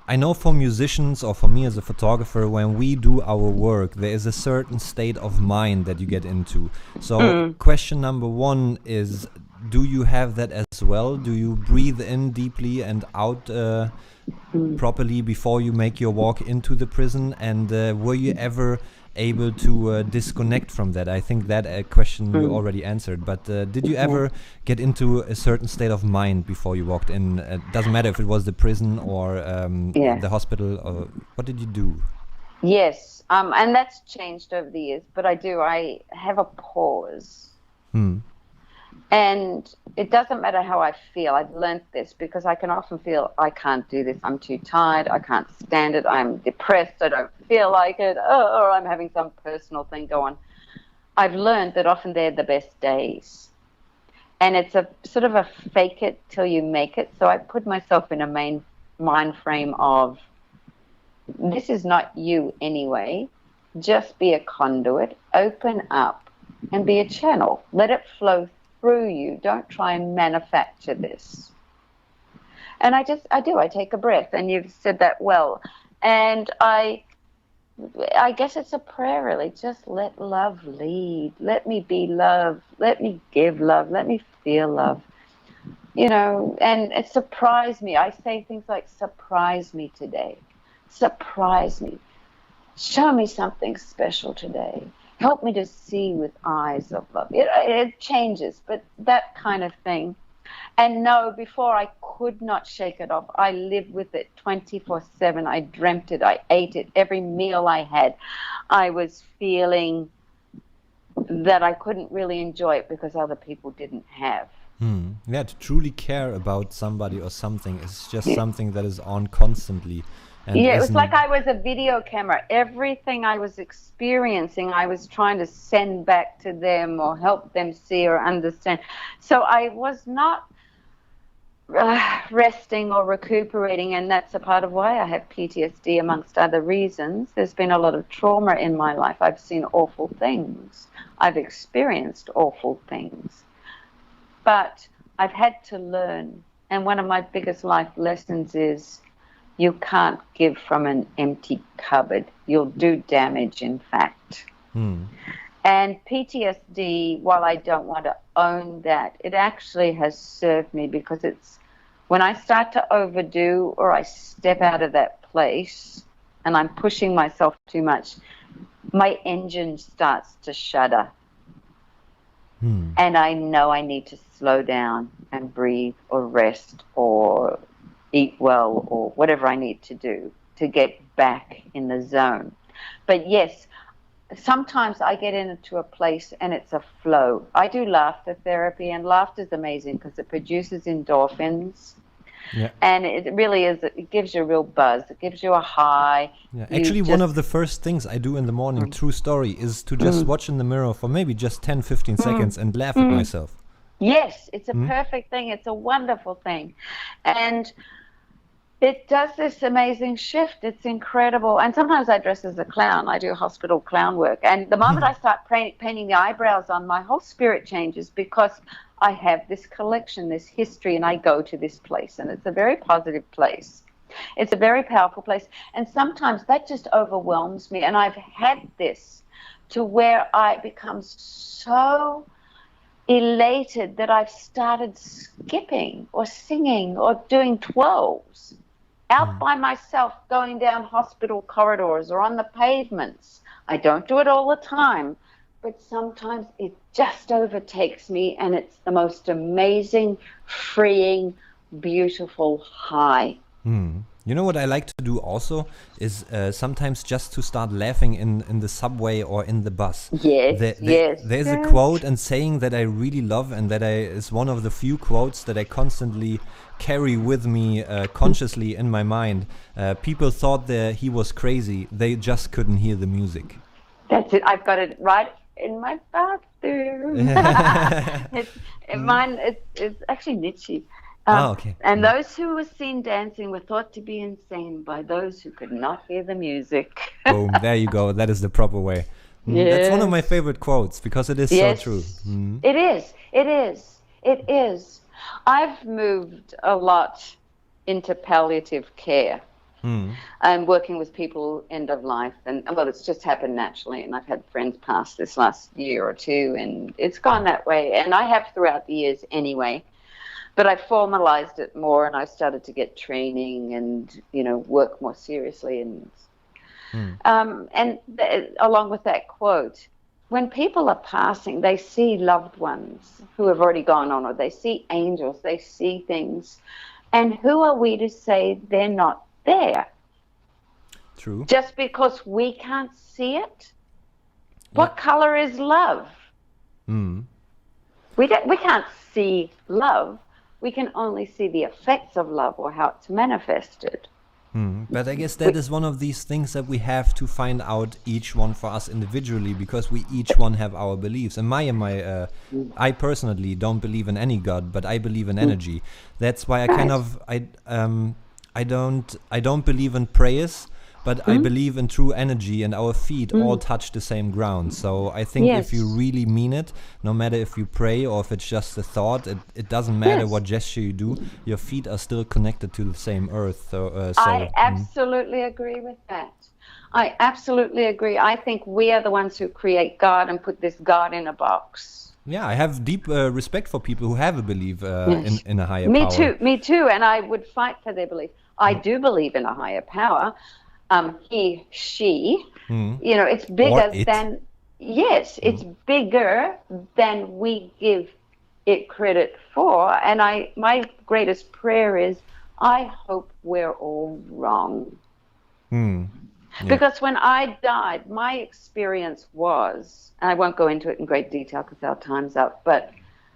Speaker 1: I know for musicians, or for me as a photographer, when we do our work, there is a certain state of mind that you get into. So question number one is, do you have that as well? Do you breathe in deeply and out properly before you make your walk into the prison? And were you ever able to disconnect from that? I think that question you already answered, but did you ever get into a certain state of mind before you walked in? Doesn't matter if it was the prison or the hospital, or what did you do?
Speaker 2: Yes, and that's changed over the years, but I have a pause. And it doesn't matter how I feel. I've learned this because I can often feel I can't do this. I'm too tired. I can't stand it. I'm depressed. I don't feel like it. Or I'm having some personal thing go on. I've learned that often they're the best days. And it's a sort of a fake it till you make it. So I put myself in a mind frame of, this is not you anyway. Just be a conduit. Open up and be a channel. Let it flow through you. Don't try and manufacture this. And I take a breath, and you've said that well. And I guess it's a prayer, really. Just let love lead. Let me be love. Let me give love. Let me feel love. You know, and it surprised me. I say things like, surprise me today. Surprise me. Show me something special today. Help me to see with eyes of love. It changes, but that kind of thing. And no, before I could not shake it off. I lived with it 24/7. I dreamt it. I ate it. Every meal I had, I was feeling that I couldn't really enjoy it because other people didn't have.
Speaker 1: Yeah, to truly care about somebody or something is just something that is on constantly. And
Speaker 2: it was like I was a video camera. Everything I was experiencing, I was trying to send back to them or help them see or understand. So I was not resting or recuperating, and that's a part of why I have PTSD, amongst other reasons. There's been a lot of trauma in my life. I've seen awful things. I've experienced awful things. But I've had to learn, and one of my biggest life lessons is, you can't give from an empty cupboard. You'll do damage, in fact. And PTSD, while I don't want to own that, it actually has served me, because it's when I start to overdo or I step out of that place and I'm pushing myself too much, my engine starts to shudder. And I know I need to slow down and breathe or rest or eat well or whatever I need to do to get back in the zone. But yes, sometimes I get into a place and it's a flow. I do laughter therapy, and laughter is amazing because it produces endorphins. And it really is, it gives you a real buzz. It gives you a high.
Speaker 1: Actually, one of the first things I do in the morning, true story, is to just watch in the mirror for maybe just 10, 15 seconds and laugh at myself.
Speaker 2: Yes, it's a perfect thing. It's a wonderful thing. And it does this amazing shift. It's incredible. And sometimes I dress as a clown. I do hospital clown work. And the moment I start painting the eyebrows on, my whole spirit changes, because I have this collection, this history, and I go to this place. And it's a very positive place. It's a very powerful place. And sometimes that just overwhelms me. And I've had this to where I become so elated that I've started skipping or singing or doing 12s out by myself, going down hospital corridors or on the pavements. I don't do it all the time, but sometimes it just overtakes me, and it's the most amazing, freeing, beautiful high.
Speaker 1: You know what I like to do also is sometimes just to start laughing in the subway or in the bus.
Speaker 2: Yes.
Speaker 1: There's a quote and saying that I really love, and that is one of the few quotes that I constantly carry with me consciously in my mind. People thought that he was crazy. They just couldn't hear the music.
Speaker 2: That's it. I've got it right in my bathroom. It's actually Nietzsche.
Speaker 1: Okay.
Speaker 2: And those who were seen dancing were thought to be insane by those who could not hear the music.
Speaker 1: Boom, there you go. That is the proper way.
Speaker 2: Yes.
Speaker 1: That's one of my favorite quotes because it is so true.
Speaker 2: It is. I've moved a lot into palliative care. I'm working with people end of life, and well, it's just happened naturally, and I've had friends pass this last year or two, and it's gone that way, and I have throughout the years anyway. But I formalized it more, and I started to get training and, work more seriously. And along with that quote, when people are passing, they see loved ones who have already gone on, or they see angels, they see things. And who are we to say they're not there?
Speaker 1: True.
Speaker 2: Just because we can't see it? What color is love? We can't see love. We can only see the effects of love or how it's manifested.
Speaker 1: But I guess that is one of these things that we have to find out, each one for us individually, because we each one have our beliefs. And I personally don't believe in any God, but I believe in energy. That's why I don't believe in prayers, but I believe in true energy, and our feet all touch the same ground. So I think if you really mean it, no matter if you pray or if it's just a thought, it doesn't matter what gesture you do, your feet are still connected to the same earth.
Speaker 2: I absolutely agree with that. I absolutely agree. I think we are the ones who create God and put this God in a box.
Speaker 1: Yeah, I have deep respect for people who have a belief in a higher power.
Speaker 2: Me too, and I would fight for their belief. I do believe in a higher power. He, she, it's bigger than, it's bigger than we give it credit for. And my greatest prayer is, I hope we're all wrong. Because when I died, my experience was, and I won't go into it in great detail because our time's up, but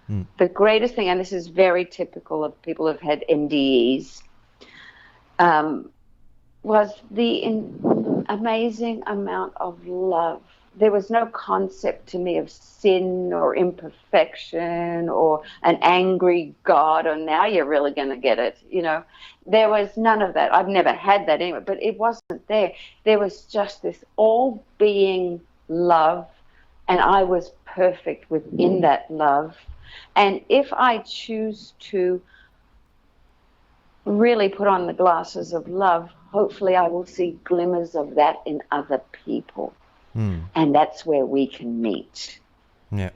Speaker 2: the greatest thing, and this is very typical of people who've had NDEs, was the amazing amount of love. There was no concept to me of sin or imperfection or an angry God, or now you're really going to get it. There was none of that. I've never had that anyway, but it wasn't there. There was just this all-being love, and I was perfect within that love. And if I choose to really put on the glasses of love, hopefully I will see glimmers of that in other people. And that's where we can meet.
Speaker 1: Yeah.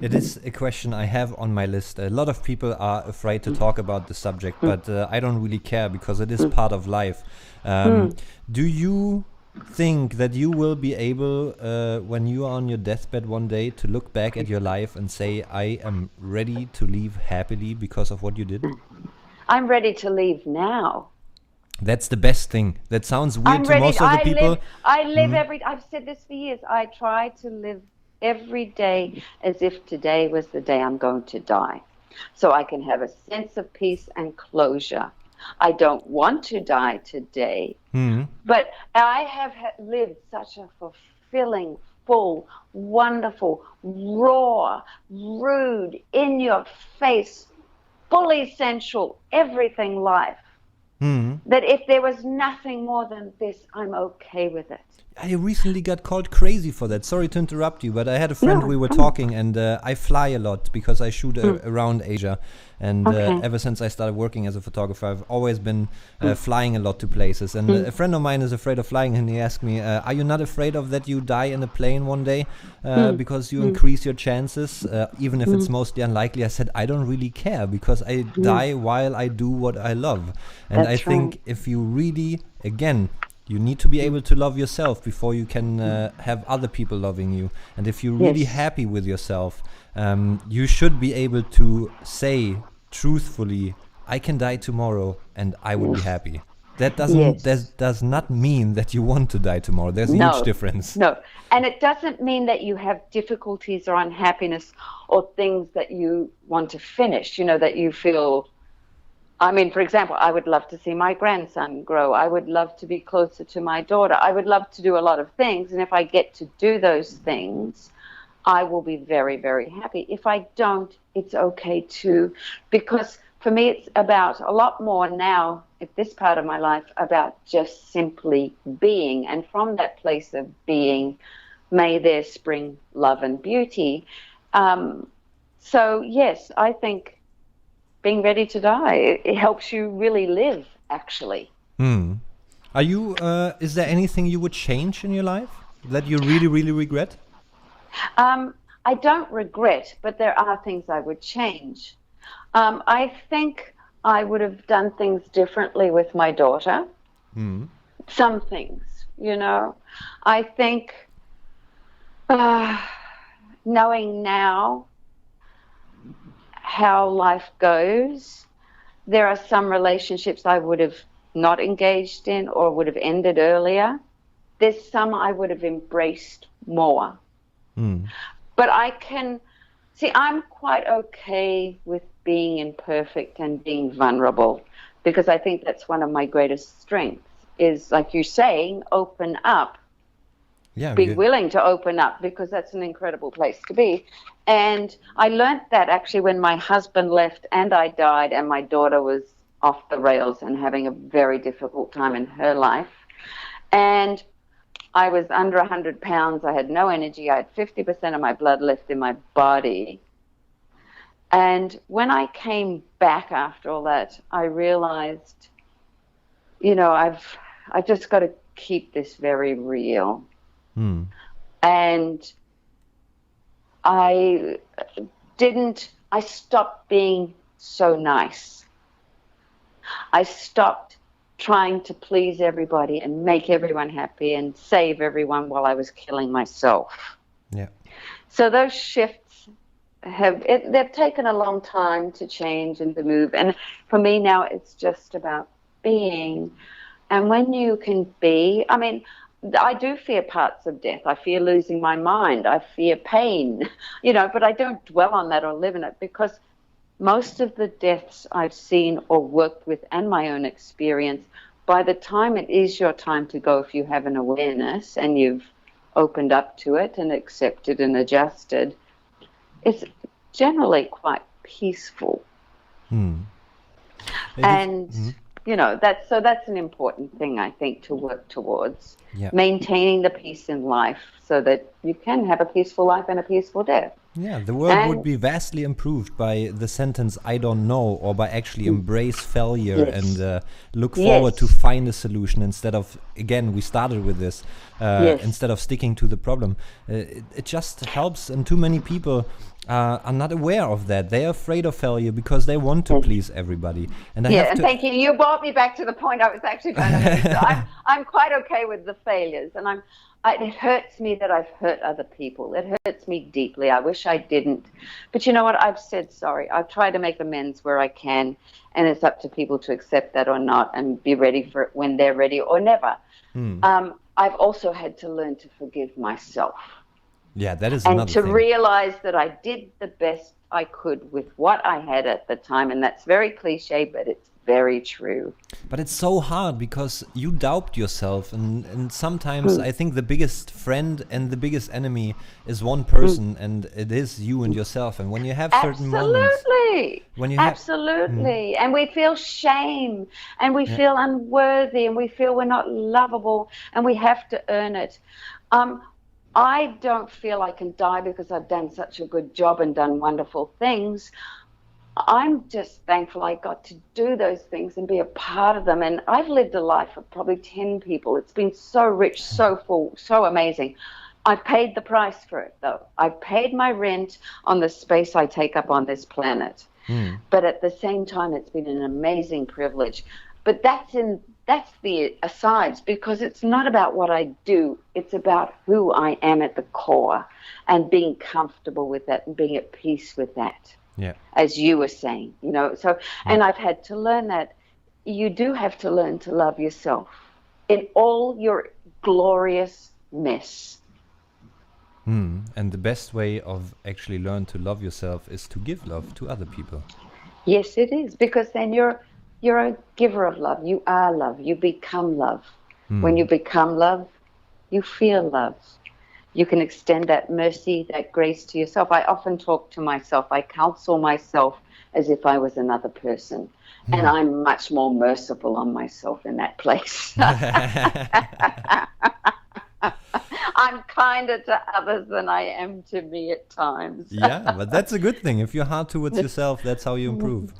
Speaker 1: It is a question I have on my list. A lot of people are afraid to talk about the subject, but I don't really care because it is part of life. Do you think that you will be able, when you are on your deathbed one day, to look back at your life and say, I am ready to leave happily because of what you did?
Speaker 2: I'm ready to leave now.
Speaker 1: That's the best thing. That sounds weird to most of the people.
Speaker 2: I've said this for years. I try to live every day as if today was the day I'm going to die, so I can have a sense of peace and closure. I don't want to die today, but I have lived such a fulfilling, full, wonderful, raw, rude, in your face, fully sensual, everything life. That if there was nothing more than this, I'm okay with it.
Speaker 1: I recently got called crazy for that. Sorry to interrupt you, but I had a friend, we were talking, and I fly a lot because I shoot around Asia. And ever since I started working as a photographer, I've always been flying a lot to places. And a friend of mine is afraid of flying, and he asked me, are you not afraid of that you die in a plane one day because you increase your chances, even if it's mostly unlikely? I said, I don't really care because I die while I do what I love. And I think if you really, again, you need to be able to love yourself before you can have other people loving you. And if you're really happy with yourself, you should be able to say truthfully, I can die tomorrow and I would be happy. That does not mean that you want to die tomorrow. There's a huge difference.
Speaker 2: No, and it doesn't mean that you have difficulties or unhappiness or things that you want to finish, that you feel. I mean, for example, I would love to see my grandson grow. I would love to be closer to my daughter. I would love to do a lot of things, and if I get to do those things, I will be very, very happy. If I don't, it's okay too, because for me, it's about a lot more now at this part of my life about just simply being. And from that place of being, may there spring love and beauty. So, yes, I think being ready to die, it helps you really live, actually.
Speaker 1: Are you, is there anything you would change in your life that you really, really regret?
Speaker 2: I don't regret, but there are things I would change. I think I would have done things differently with my daughter. Some things, I think knowing now how life goes, there are some relationships I would have not engaged in or would have ended earlier. There's some I would have embraced more. But I'm quite okay with being imperfect and being vulnerable, because I think that's one of my greatest strengths is, like you're saying, open up. Be willing to open up, because that's an incredible place to be. And I learned that actually when my husband left and I died and my daughter was off the rails and having a very difficult time in her life. And I was under 100 pounds. I had no energy. I had 50% of my blood left in my body. And when I came back after all that, I realized, I've just got to keep this very real. And I stopped being so nice. I stopped trying to please everybody and make everyone happy and save everyone while I was killing myself. So those shifts they've taken a long time to change and to move. And for me now, it's just about being. And when you can be, I do fear parts of death. I fear losing my mind. I fear pain, but I don't dwell on that or live in it, because most of the deaths I've seen or worked with and my own experience, by the time it is your time to go, if you have an awareness and you've opened up to it and accepted and adjusted, it's generally quite peaceful. And that's an important thing, I think, to work towards. Maintaining the peace in life so that you can have a peaceful life and a peaceful death.
Speaker 1: The world would be vastly improved by the sentence "I don't know," or by actually embrace failure and look forward to find a solution, instead of, again, we started with this, instead of sticking to the problem. It just helps, and too many people are not aware of that. They're afraid of failure because they want to please everybody. And
Speaker 2: thank you. You brought me back to the point I was actually going to make. So I'm quite okay with the failures, and it hurts me that I've hurt other people. It hurts me deeply. I wish I didn't. But you know what? I've said sorry. I've tried to make amends where I can, and it's up to people to accept that or not and be ready for it when they're ready or never. I've also had to learn to forgive myself.
Speaker 1: That is
Speaker 2: another thing.
Speaker 1: And to
Speaker 2: realize that I did the best I could with what I had at the time. And that's very cliche, but it's very true.
Speaker 1: But it's so hard because you doubt yourself, and sometimes I think the biggest friend and the biggest enemy is one person, and it is you and yourself. And when you have certain moments,
Speaker 2: and we feel shame, and we feel unworthy, and we feel we're not lovable, and we have to earn it. I don't feel I can die because I've done such a good job and done wonderful things. I'm just thankful I got to do those things and be a part of them. And I've lived a life of probably 10 people. It's been so rich, so full, so amazing. I paid the price for it, though. I paid my rent on the space I take up on this planet. But at the same time, it's been an amazing privilege. But that's the asides, because it's not about what I do. It's about who I am at the core and being comfortable with that and being at peace with that. as you were saying, So, and I've had to learn that you do have to learn to love yourself in all your glorious mess.
Speaker 1: And the best way of actually learn to love yourself is to give love to other people.
Speaker 2: Yes, it is, because then you're a giver of love. You are love. You become love. When you become love, you feel love. You can extend that mercy, that grace to yourself. I often talk to myself. I counsel myself as if I was another person. And I'm much more merciful on myself in that place. I'm kinder to others than I am to me at times.
Speaker 1: Yeah, but that's a good thing. If you're hard towards yourself, that's how you improve.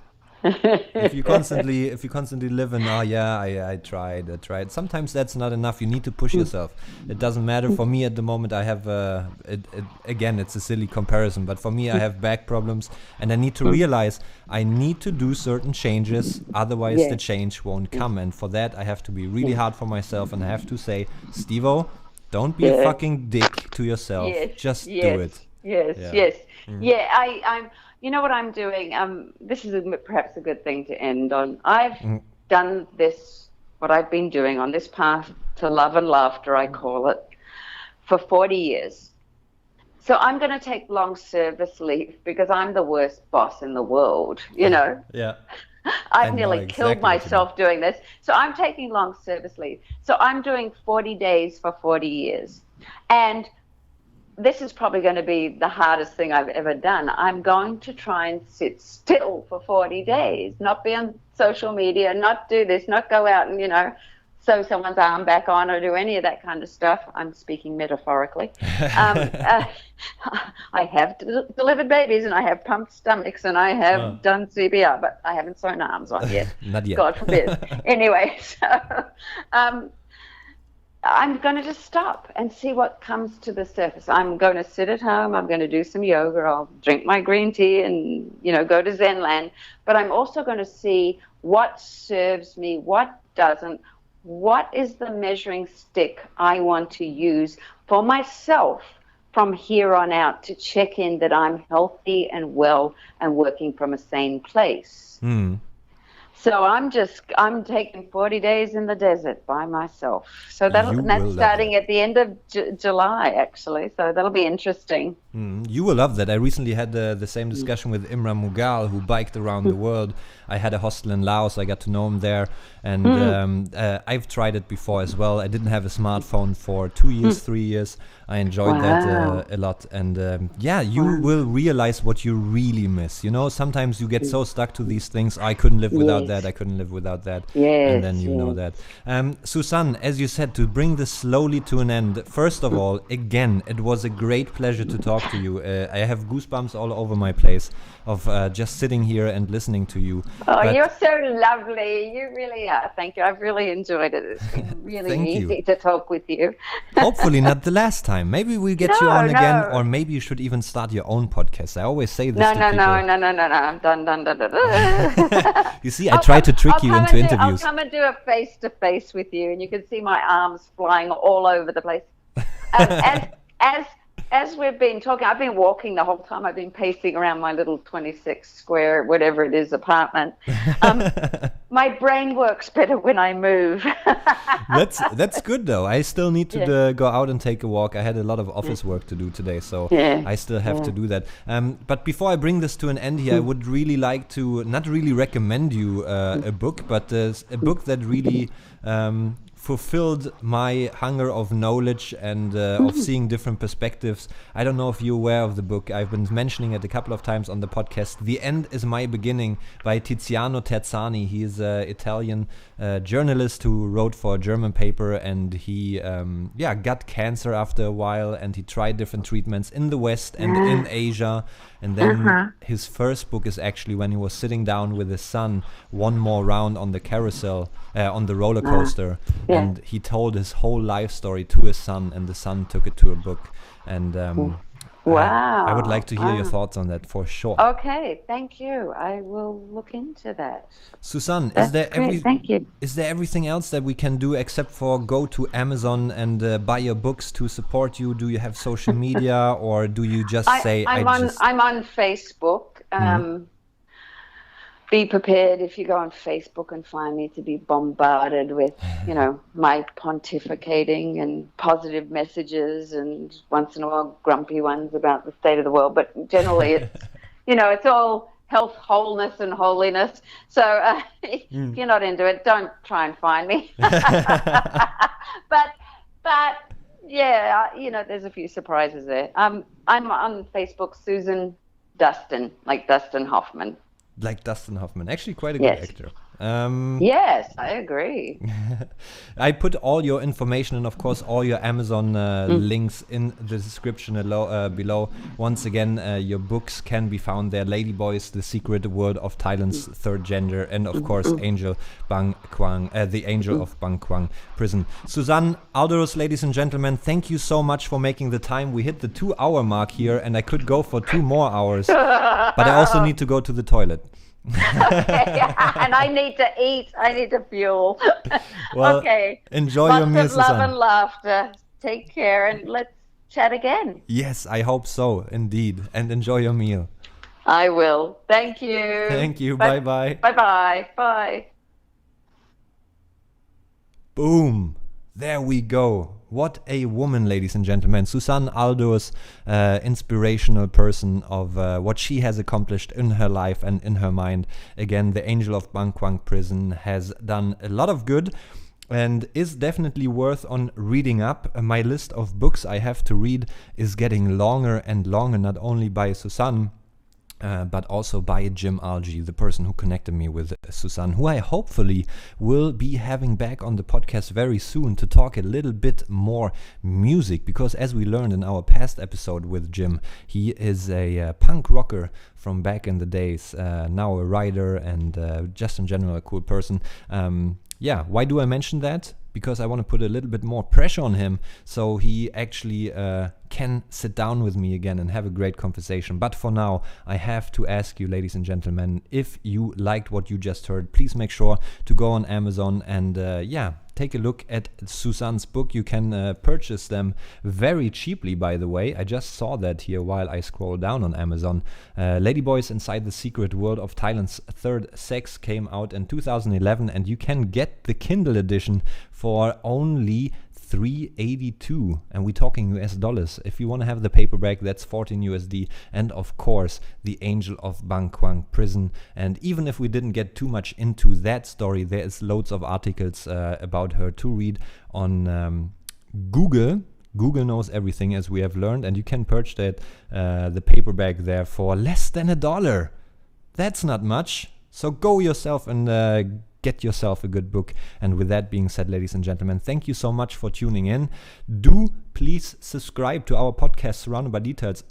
Speaker 1: If you constantly live in, I tried. Sometimes that's not enough. You need to push yourself. It doesn't matter. For me at the moment, I have again, it's a silly comparison, but for me, I have back problems, and I need to realize I need to do certain changes. Otherwise, the change won't come. And for that, I have to be really hard for myself, and I have to say, Steve-O, don't be a fucking dick to yourself. Just do it.
Speaker 2: Yes. I'm. You know what I'm doing? This is perhaps a good thing to end on. I've done this, what I've been doing on this path to love and laughter, I call it, for 40 years. So I'm going to take long service leave because I'm the worst boss in the world, Yeah. I've nearly killed myself doing this. So I'm taking long service leave. So I'm doing 40 days for 40 years. And this is probably going to be the hardest thing I've ever done. I'm going to try and sit still for 40 days, not be on social media, not do this, not go out and, sew someone's arm back on or do any of that kind of stuff. I'm speaking metaphorically. I have delivered babies and I have pumped stomachs and I have done CPR, but I haven't sewn arms on yet.
Speaker 1: Not yet.
Speaker 2: God forbid. Anyway, so I'm going to just stop and see what comes to the surface. I'm going to sit at home. I'm going to do some yoga. I'll drink my green tea and, go to Zen land. But I'm also going to see what serves me, what doesn't, what is the measuring stick I want to use for myself from here on out to check in that I'm healthy and well and working from a sane place. So I'm taking 40 days in the desert by myself. So that's starting at the end of July, actually. So that'll be interesting.
Speaker 1: You will love that. I recently had the same discussion with Imran Mughal, who biked around the world. I had a hostel in Laos. I got to know him there. And I've tried it before as well. I didn't have a smartphone for 2 years, 3 years. I enjoyed that a lot. And you will realize what you really miss. Sometimes you get so stuck to these things. I couldn't live without that. I couldn't live without that. And then you know that. Susanne, as you said, to bring this slowly to an end, first of all, again, it was a great pleasure to talk to you. I have goosebumps all over my place of just sitting here and listening to you.
Speaker 2: You're so lovely. You really are. Thank you. I've really enjoyed it. It's been really easy to talk with you. Hopefully
Speaker 1: not the last time. Maybe we'll get you on again, or maybe you should even start your own podcast. I always say this to people.
Speaker 2: No. I'm done.
Speaker 1: You see, I try to trick you into interviews.
Speaker 2: I'll come and do a face-to-face with you, and you can see my arms flying all over the place. As we've been talking, I've been walking the whole time. I've been pacing around my little 26 square, whatever it is, apartment. My brain works better when I move.
Speaker 1: That's good, though. I still need to go out and take a walk. I had a lot of office work to do today, so I still have to do that. But before I bring this to an end here, I would really like to not really recommend you a book, but a book that really fulfilled my hunger of knowledge and of seeing different perspectives. I don't know if you're aware of the book. I've been mentioning it a couple of times on the podcast. The End is My Beginning by Tiziano Terzani. He is an Italian journalist who wrote for a German paper, and he got cancer after a while, and he tried different treatments in the West and in Asia. And then his first book is actually when he was sitting down with his son, one more round on the carousel, on the roller coaster. And he told his whole life story to his son, and the son took it to a book. And I would like to hear your thoughts on that for sure.
Speaker 2: Okay, thank you. I will look into that.
Speaker 1: Susanne,
Speaker 2: thank you.
Speaker 1: Is there everything else that we can do except for go to Amazon and buy your books to support you? Do you have social media, or do you just
Speaker 2: I'm on Facebook, Be prepared if you go on Facebook and find me to be bombarded with, my pontificating and positive messages and once in a while grumpy ones about the state of the world. But generally it's, it's all health, wholeness and holiness. So if you're not into it, don't try and find me. But yeah, there's a few surprises there. I'm on Facebook, Susan Dustin, like Dustin Hoffman.
Speaker 1: Like Dustin Hoffman. Actually quite a good actor.
Speaker 2: Yes, I agree.
Speaker 1: I put all your information and, of course, all your Amazon links in the description below. Once again, your books can be found there. Ladyboys, The Secret World of Thailand's Third Gender, and, of course, Angel Bang Kwang, The Angel of Bang Kwang Prison. Suzanne, Aldous, ladies and gentlemen, thank you so much for making the time. We hit the 2-hour mark here, and I could go for 2 more hours, but I also need to go to the toilet.
Speaker 2: Okay, and I need to eat. I need to fuel.
Speaker 1: Well,
Speaker 2: okay.
Speaker 1: Enjoy your meal,
Speaker 2: Lots of love
Speaker 1: Suzanne.
Speaker 2: and laughter. Take care, and let's chat again.
Speaker 1: Yes, I hope so, indeed. And enjoy your meal.
Speaker 2: I will. Thank you.
Speaker 1: Thank you. Bye-bye.
Speaker 2: Bye-bye. Bye.
Speaker 1: Boom. There we go. What a woman, ladies and gentlemen. Suzanne Aldous, inspirational person of what she has accomplished in her life and in her mind. Again, the Angel of Bang Kwang Prison has done a lot of good and is definitely worth on reading up. My list of books I have to read is getting longer and longer, not only by Suzanne, but also by Jim Algie, the person who connected me with Suzanne, who I hopefully will be having back on the podcast very soon to talk a little bit more music, because as we learned in our past episode with Jim, he is a punk rocker from back in the days, now a writer and just in general a cool person. Why do I mention that? Because I want to put a little bit more pressure on him so he actually can sit down with me again and have a great conversation. But for now, I have to ask you, ladies and gentlemen, if you liked what you just heard, please make sure to go on Amazon and take a look at Suzanne's book. You can purchase them very cheaply, by the way. I just saw that here while I scroll down on Amazon. Ladyboys Inside the Secret World of Thailand's Third Sex came out in 2011, and you can get the Kindle edition for only $3.82, and we're talking US dollars. If you want to have the paperback, that's 14 USD, and of course the Angel of Bang Kwang Prison. And even if we didn't get too much into that story, there is loads of articles about her to read on Google. Google knows everything, as we have learned, and you can purchase the paperback there for less than $1. That's not much. So go yourself and get yourself a good book. And with that being said, ladies and gentlemen, thank you so much for tuning in. Do please subscribe to our podcast, Surrounded by Details.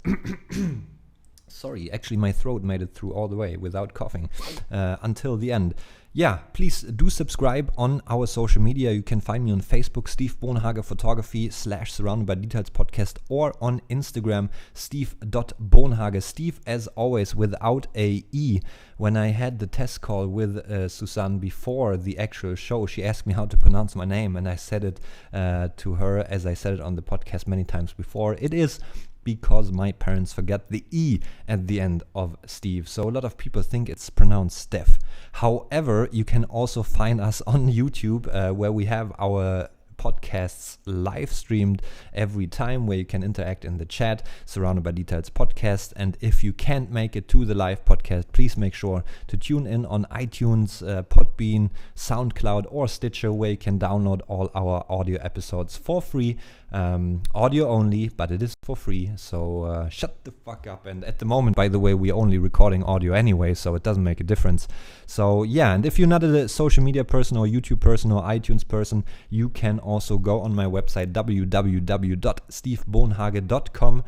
Speaker 1: Sorry, actually my throat made it through all the way without coughing until the end. Yeah, please do subscribe on our social media. You can find me on Facebook, Steve Bonhage Photography /Surrounded by Details Podcast, or on Instagram, steve.bonhage. Steve, as always, without a E. When I had the test call with Suzanne before the actual show, she asked me how to pronounce my name, and I said it to her as I said it on the podcast many times before. It is because my parents forgot the E at the end of Steve. So a lot of people think it's pronounced Steph. However, you can also find us on YouTube where we have our podcasts live streamed every time, where you can interact in the chat, Surrounded by Details Podcast. And if you can't make it to the live podcast, please make sure to tune in on iTunes, Podbean, SoundCloud, or Stitcher, where you can download all our audio episodes for free. Audio only, but it is for free, so shut the fuck up. And at the moment, by the way, we're only recording audio anyway, so it doesn't make a difference. So yeah, and if you're not a social media person or YouTube person or iTunes person, you can also go on my website, www.stevebonhage.com,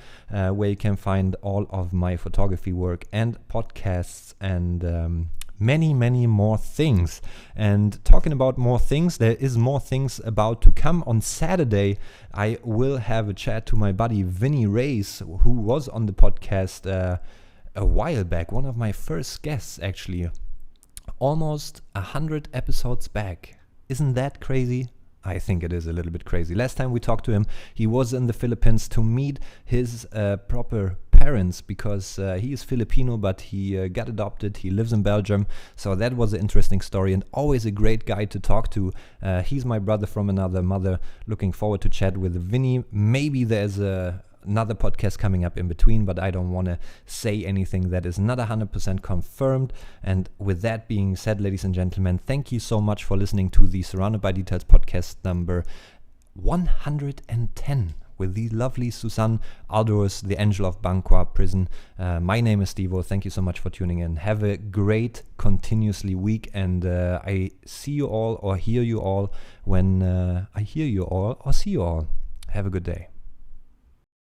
Speaker 1: where you can find all of my photography work and podcasts and many, many more things. And talking about more things, there is more things about to come. On Saturday, I will have a chat to my buddy Vinny Reyes, who was on the podcast a while back, one of my first guests actually, almost 100 episodes back. Isn't that crazy? I think it is a little bit crazy. Last time we talked to him, he was in the Philippines to meet his proper parents, because he is Filipino, but he got adopted. He lives in Belgium. So that was an interesting story, and always a great guy to talk to. He's my brother from another mother. Looking forward to chat with Vinny. Maybe there's another podcast coming up in between, but I don't want to say anything that is not 100% confirmed. And with that being said, ladies and gentlemen, thank you so much for listening to the Surrounded by Details podcast number 110 with the lovely Susan Aldous, the Angel of Bang Kwang prison. My name is Stevo. Thank you so much for tuning in. Have a great continuously week, and I see you all or hear you all when I hear you all or see you all. Have a good day.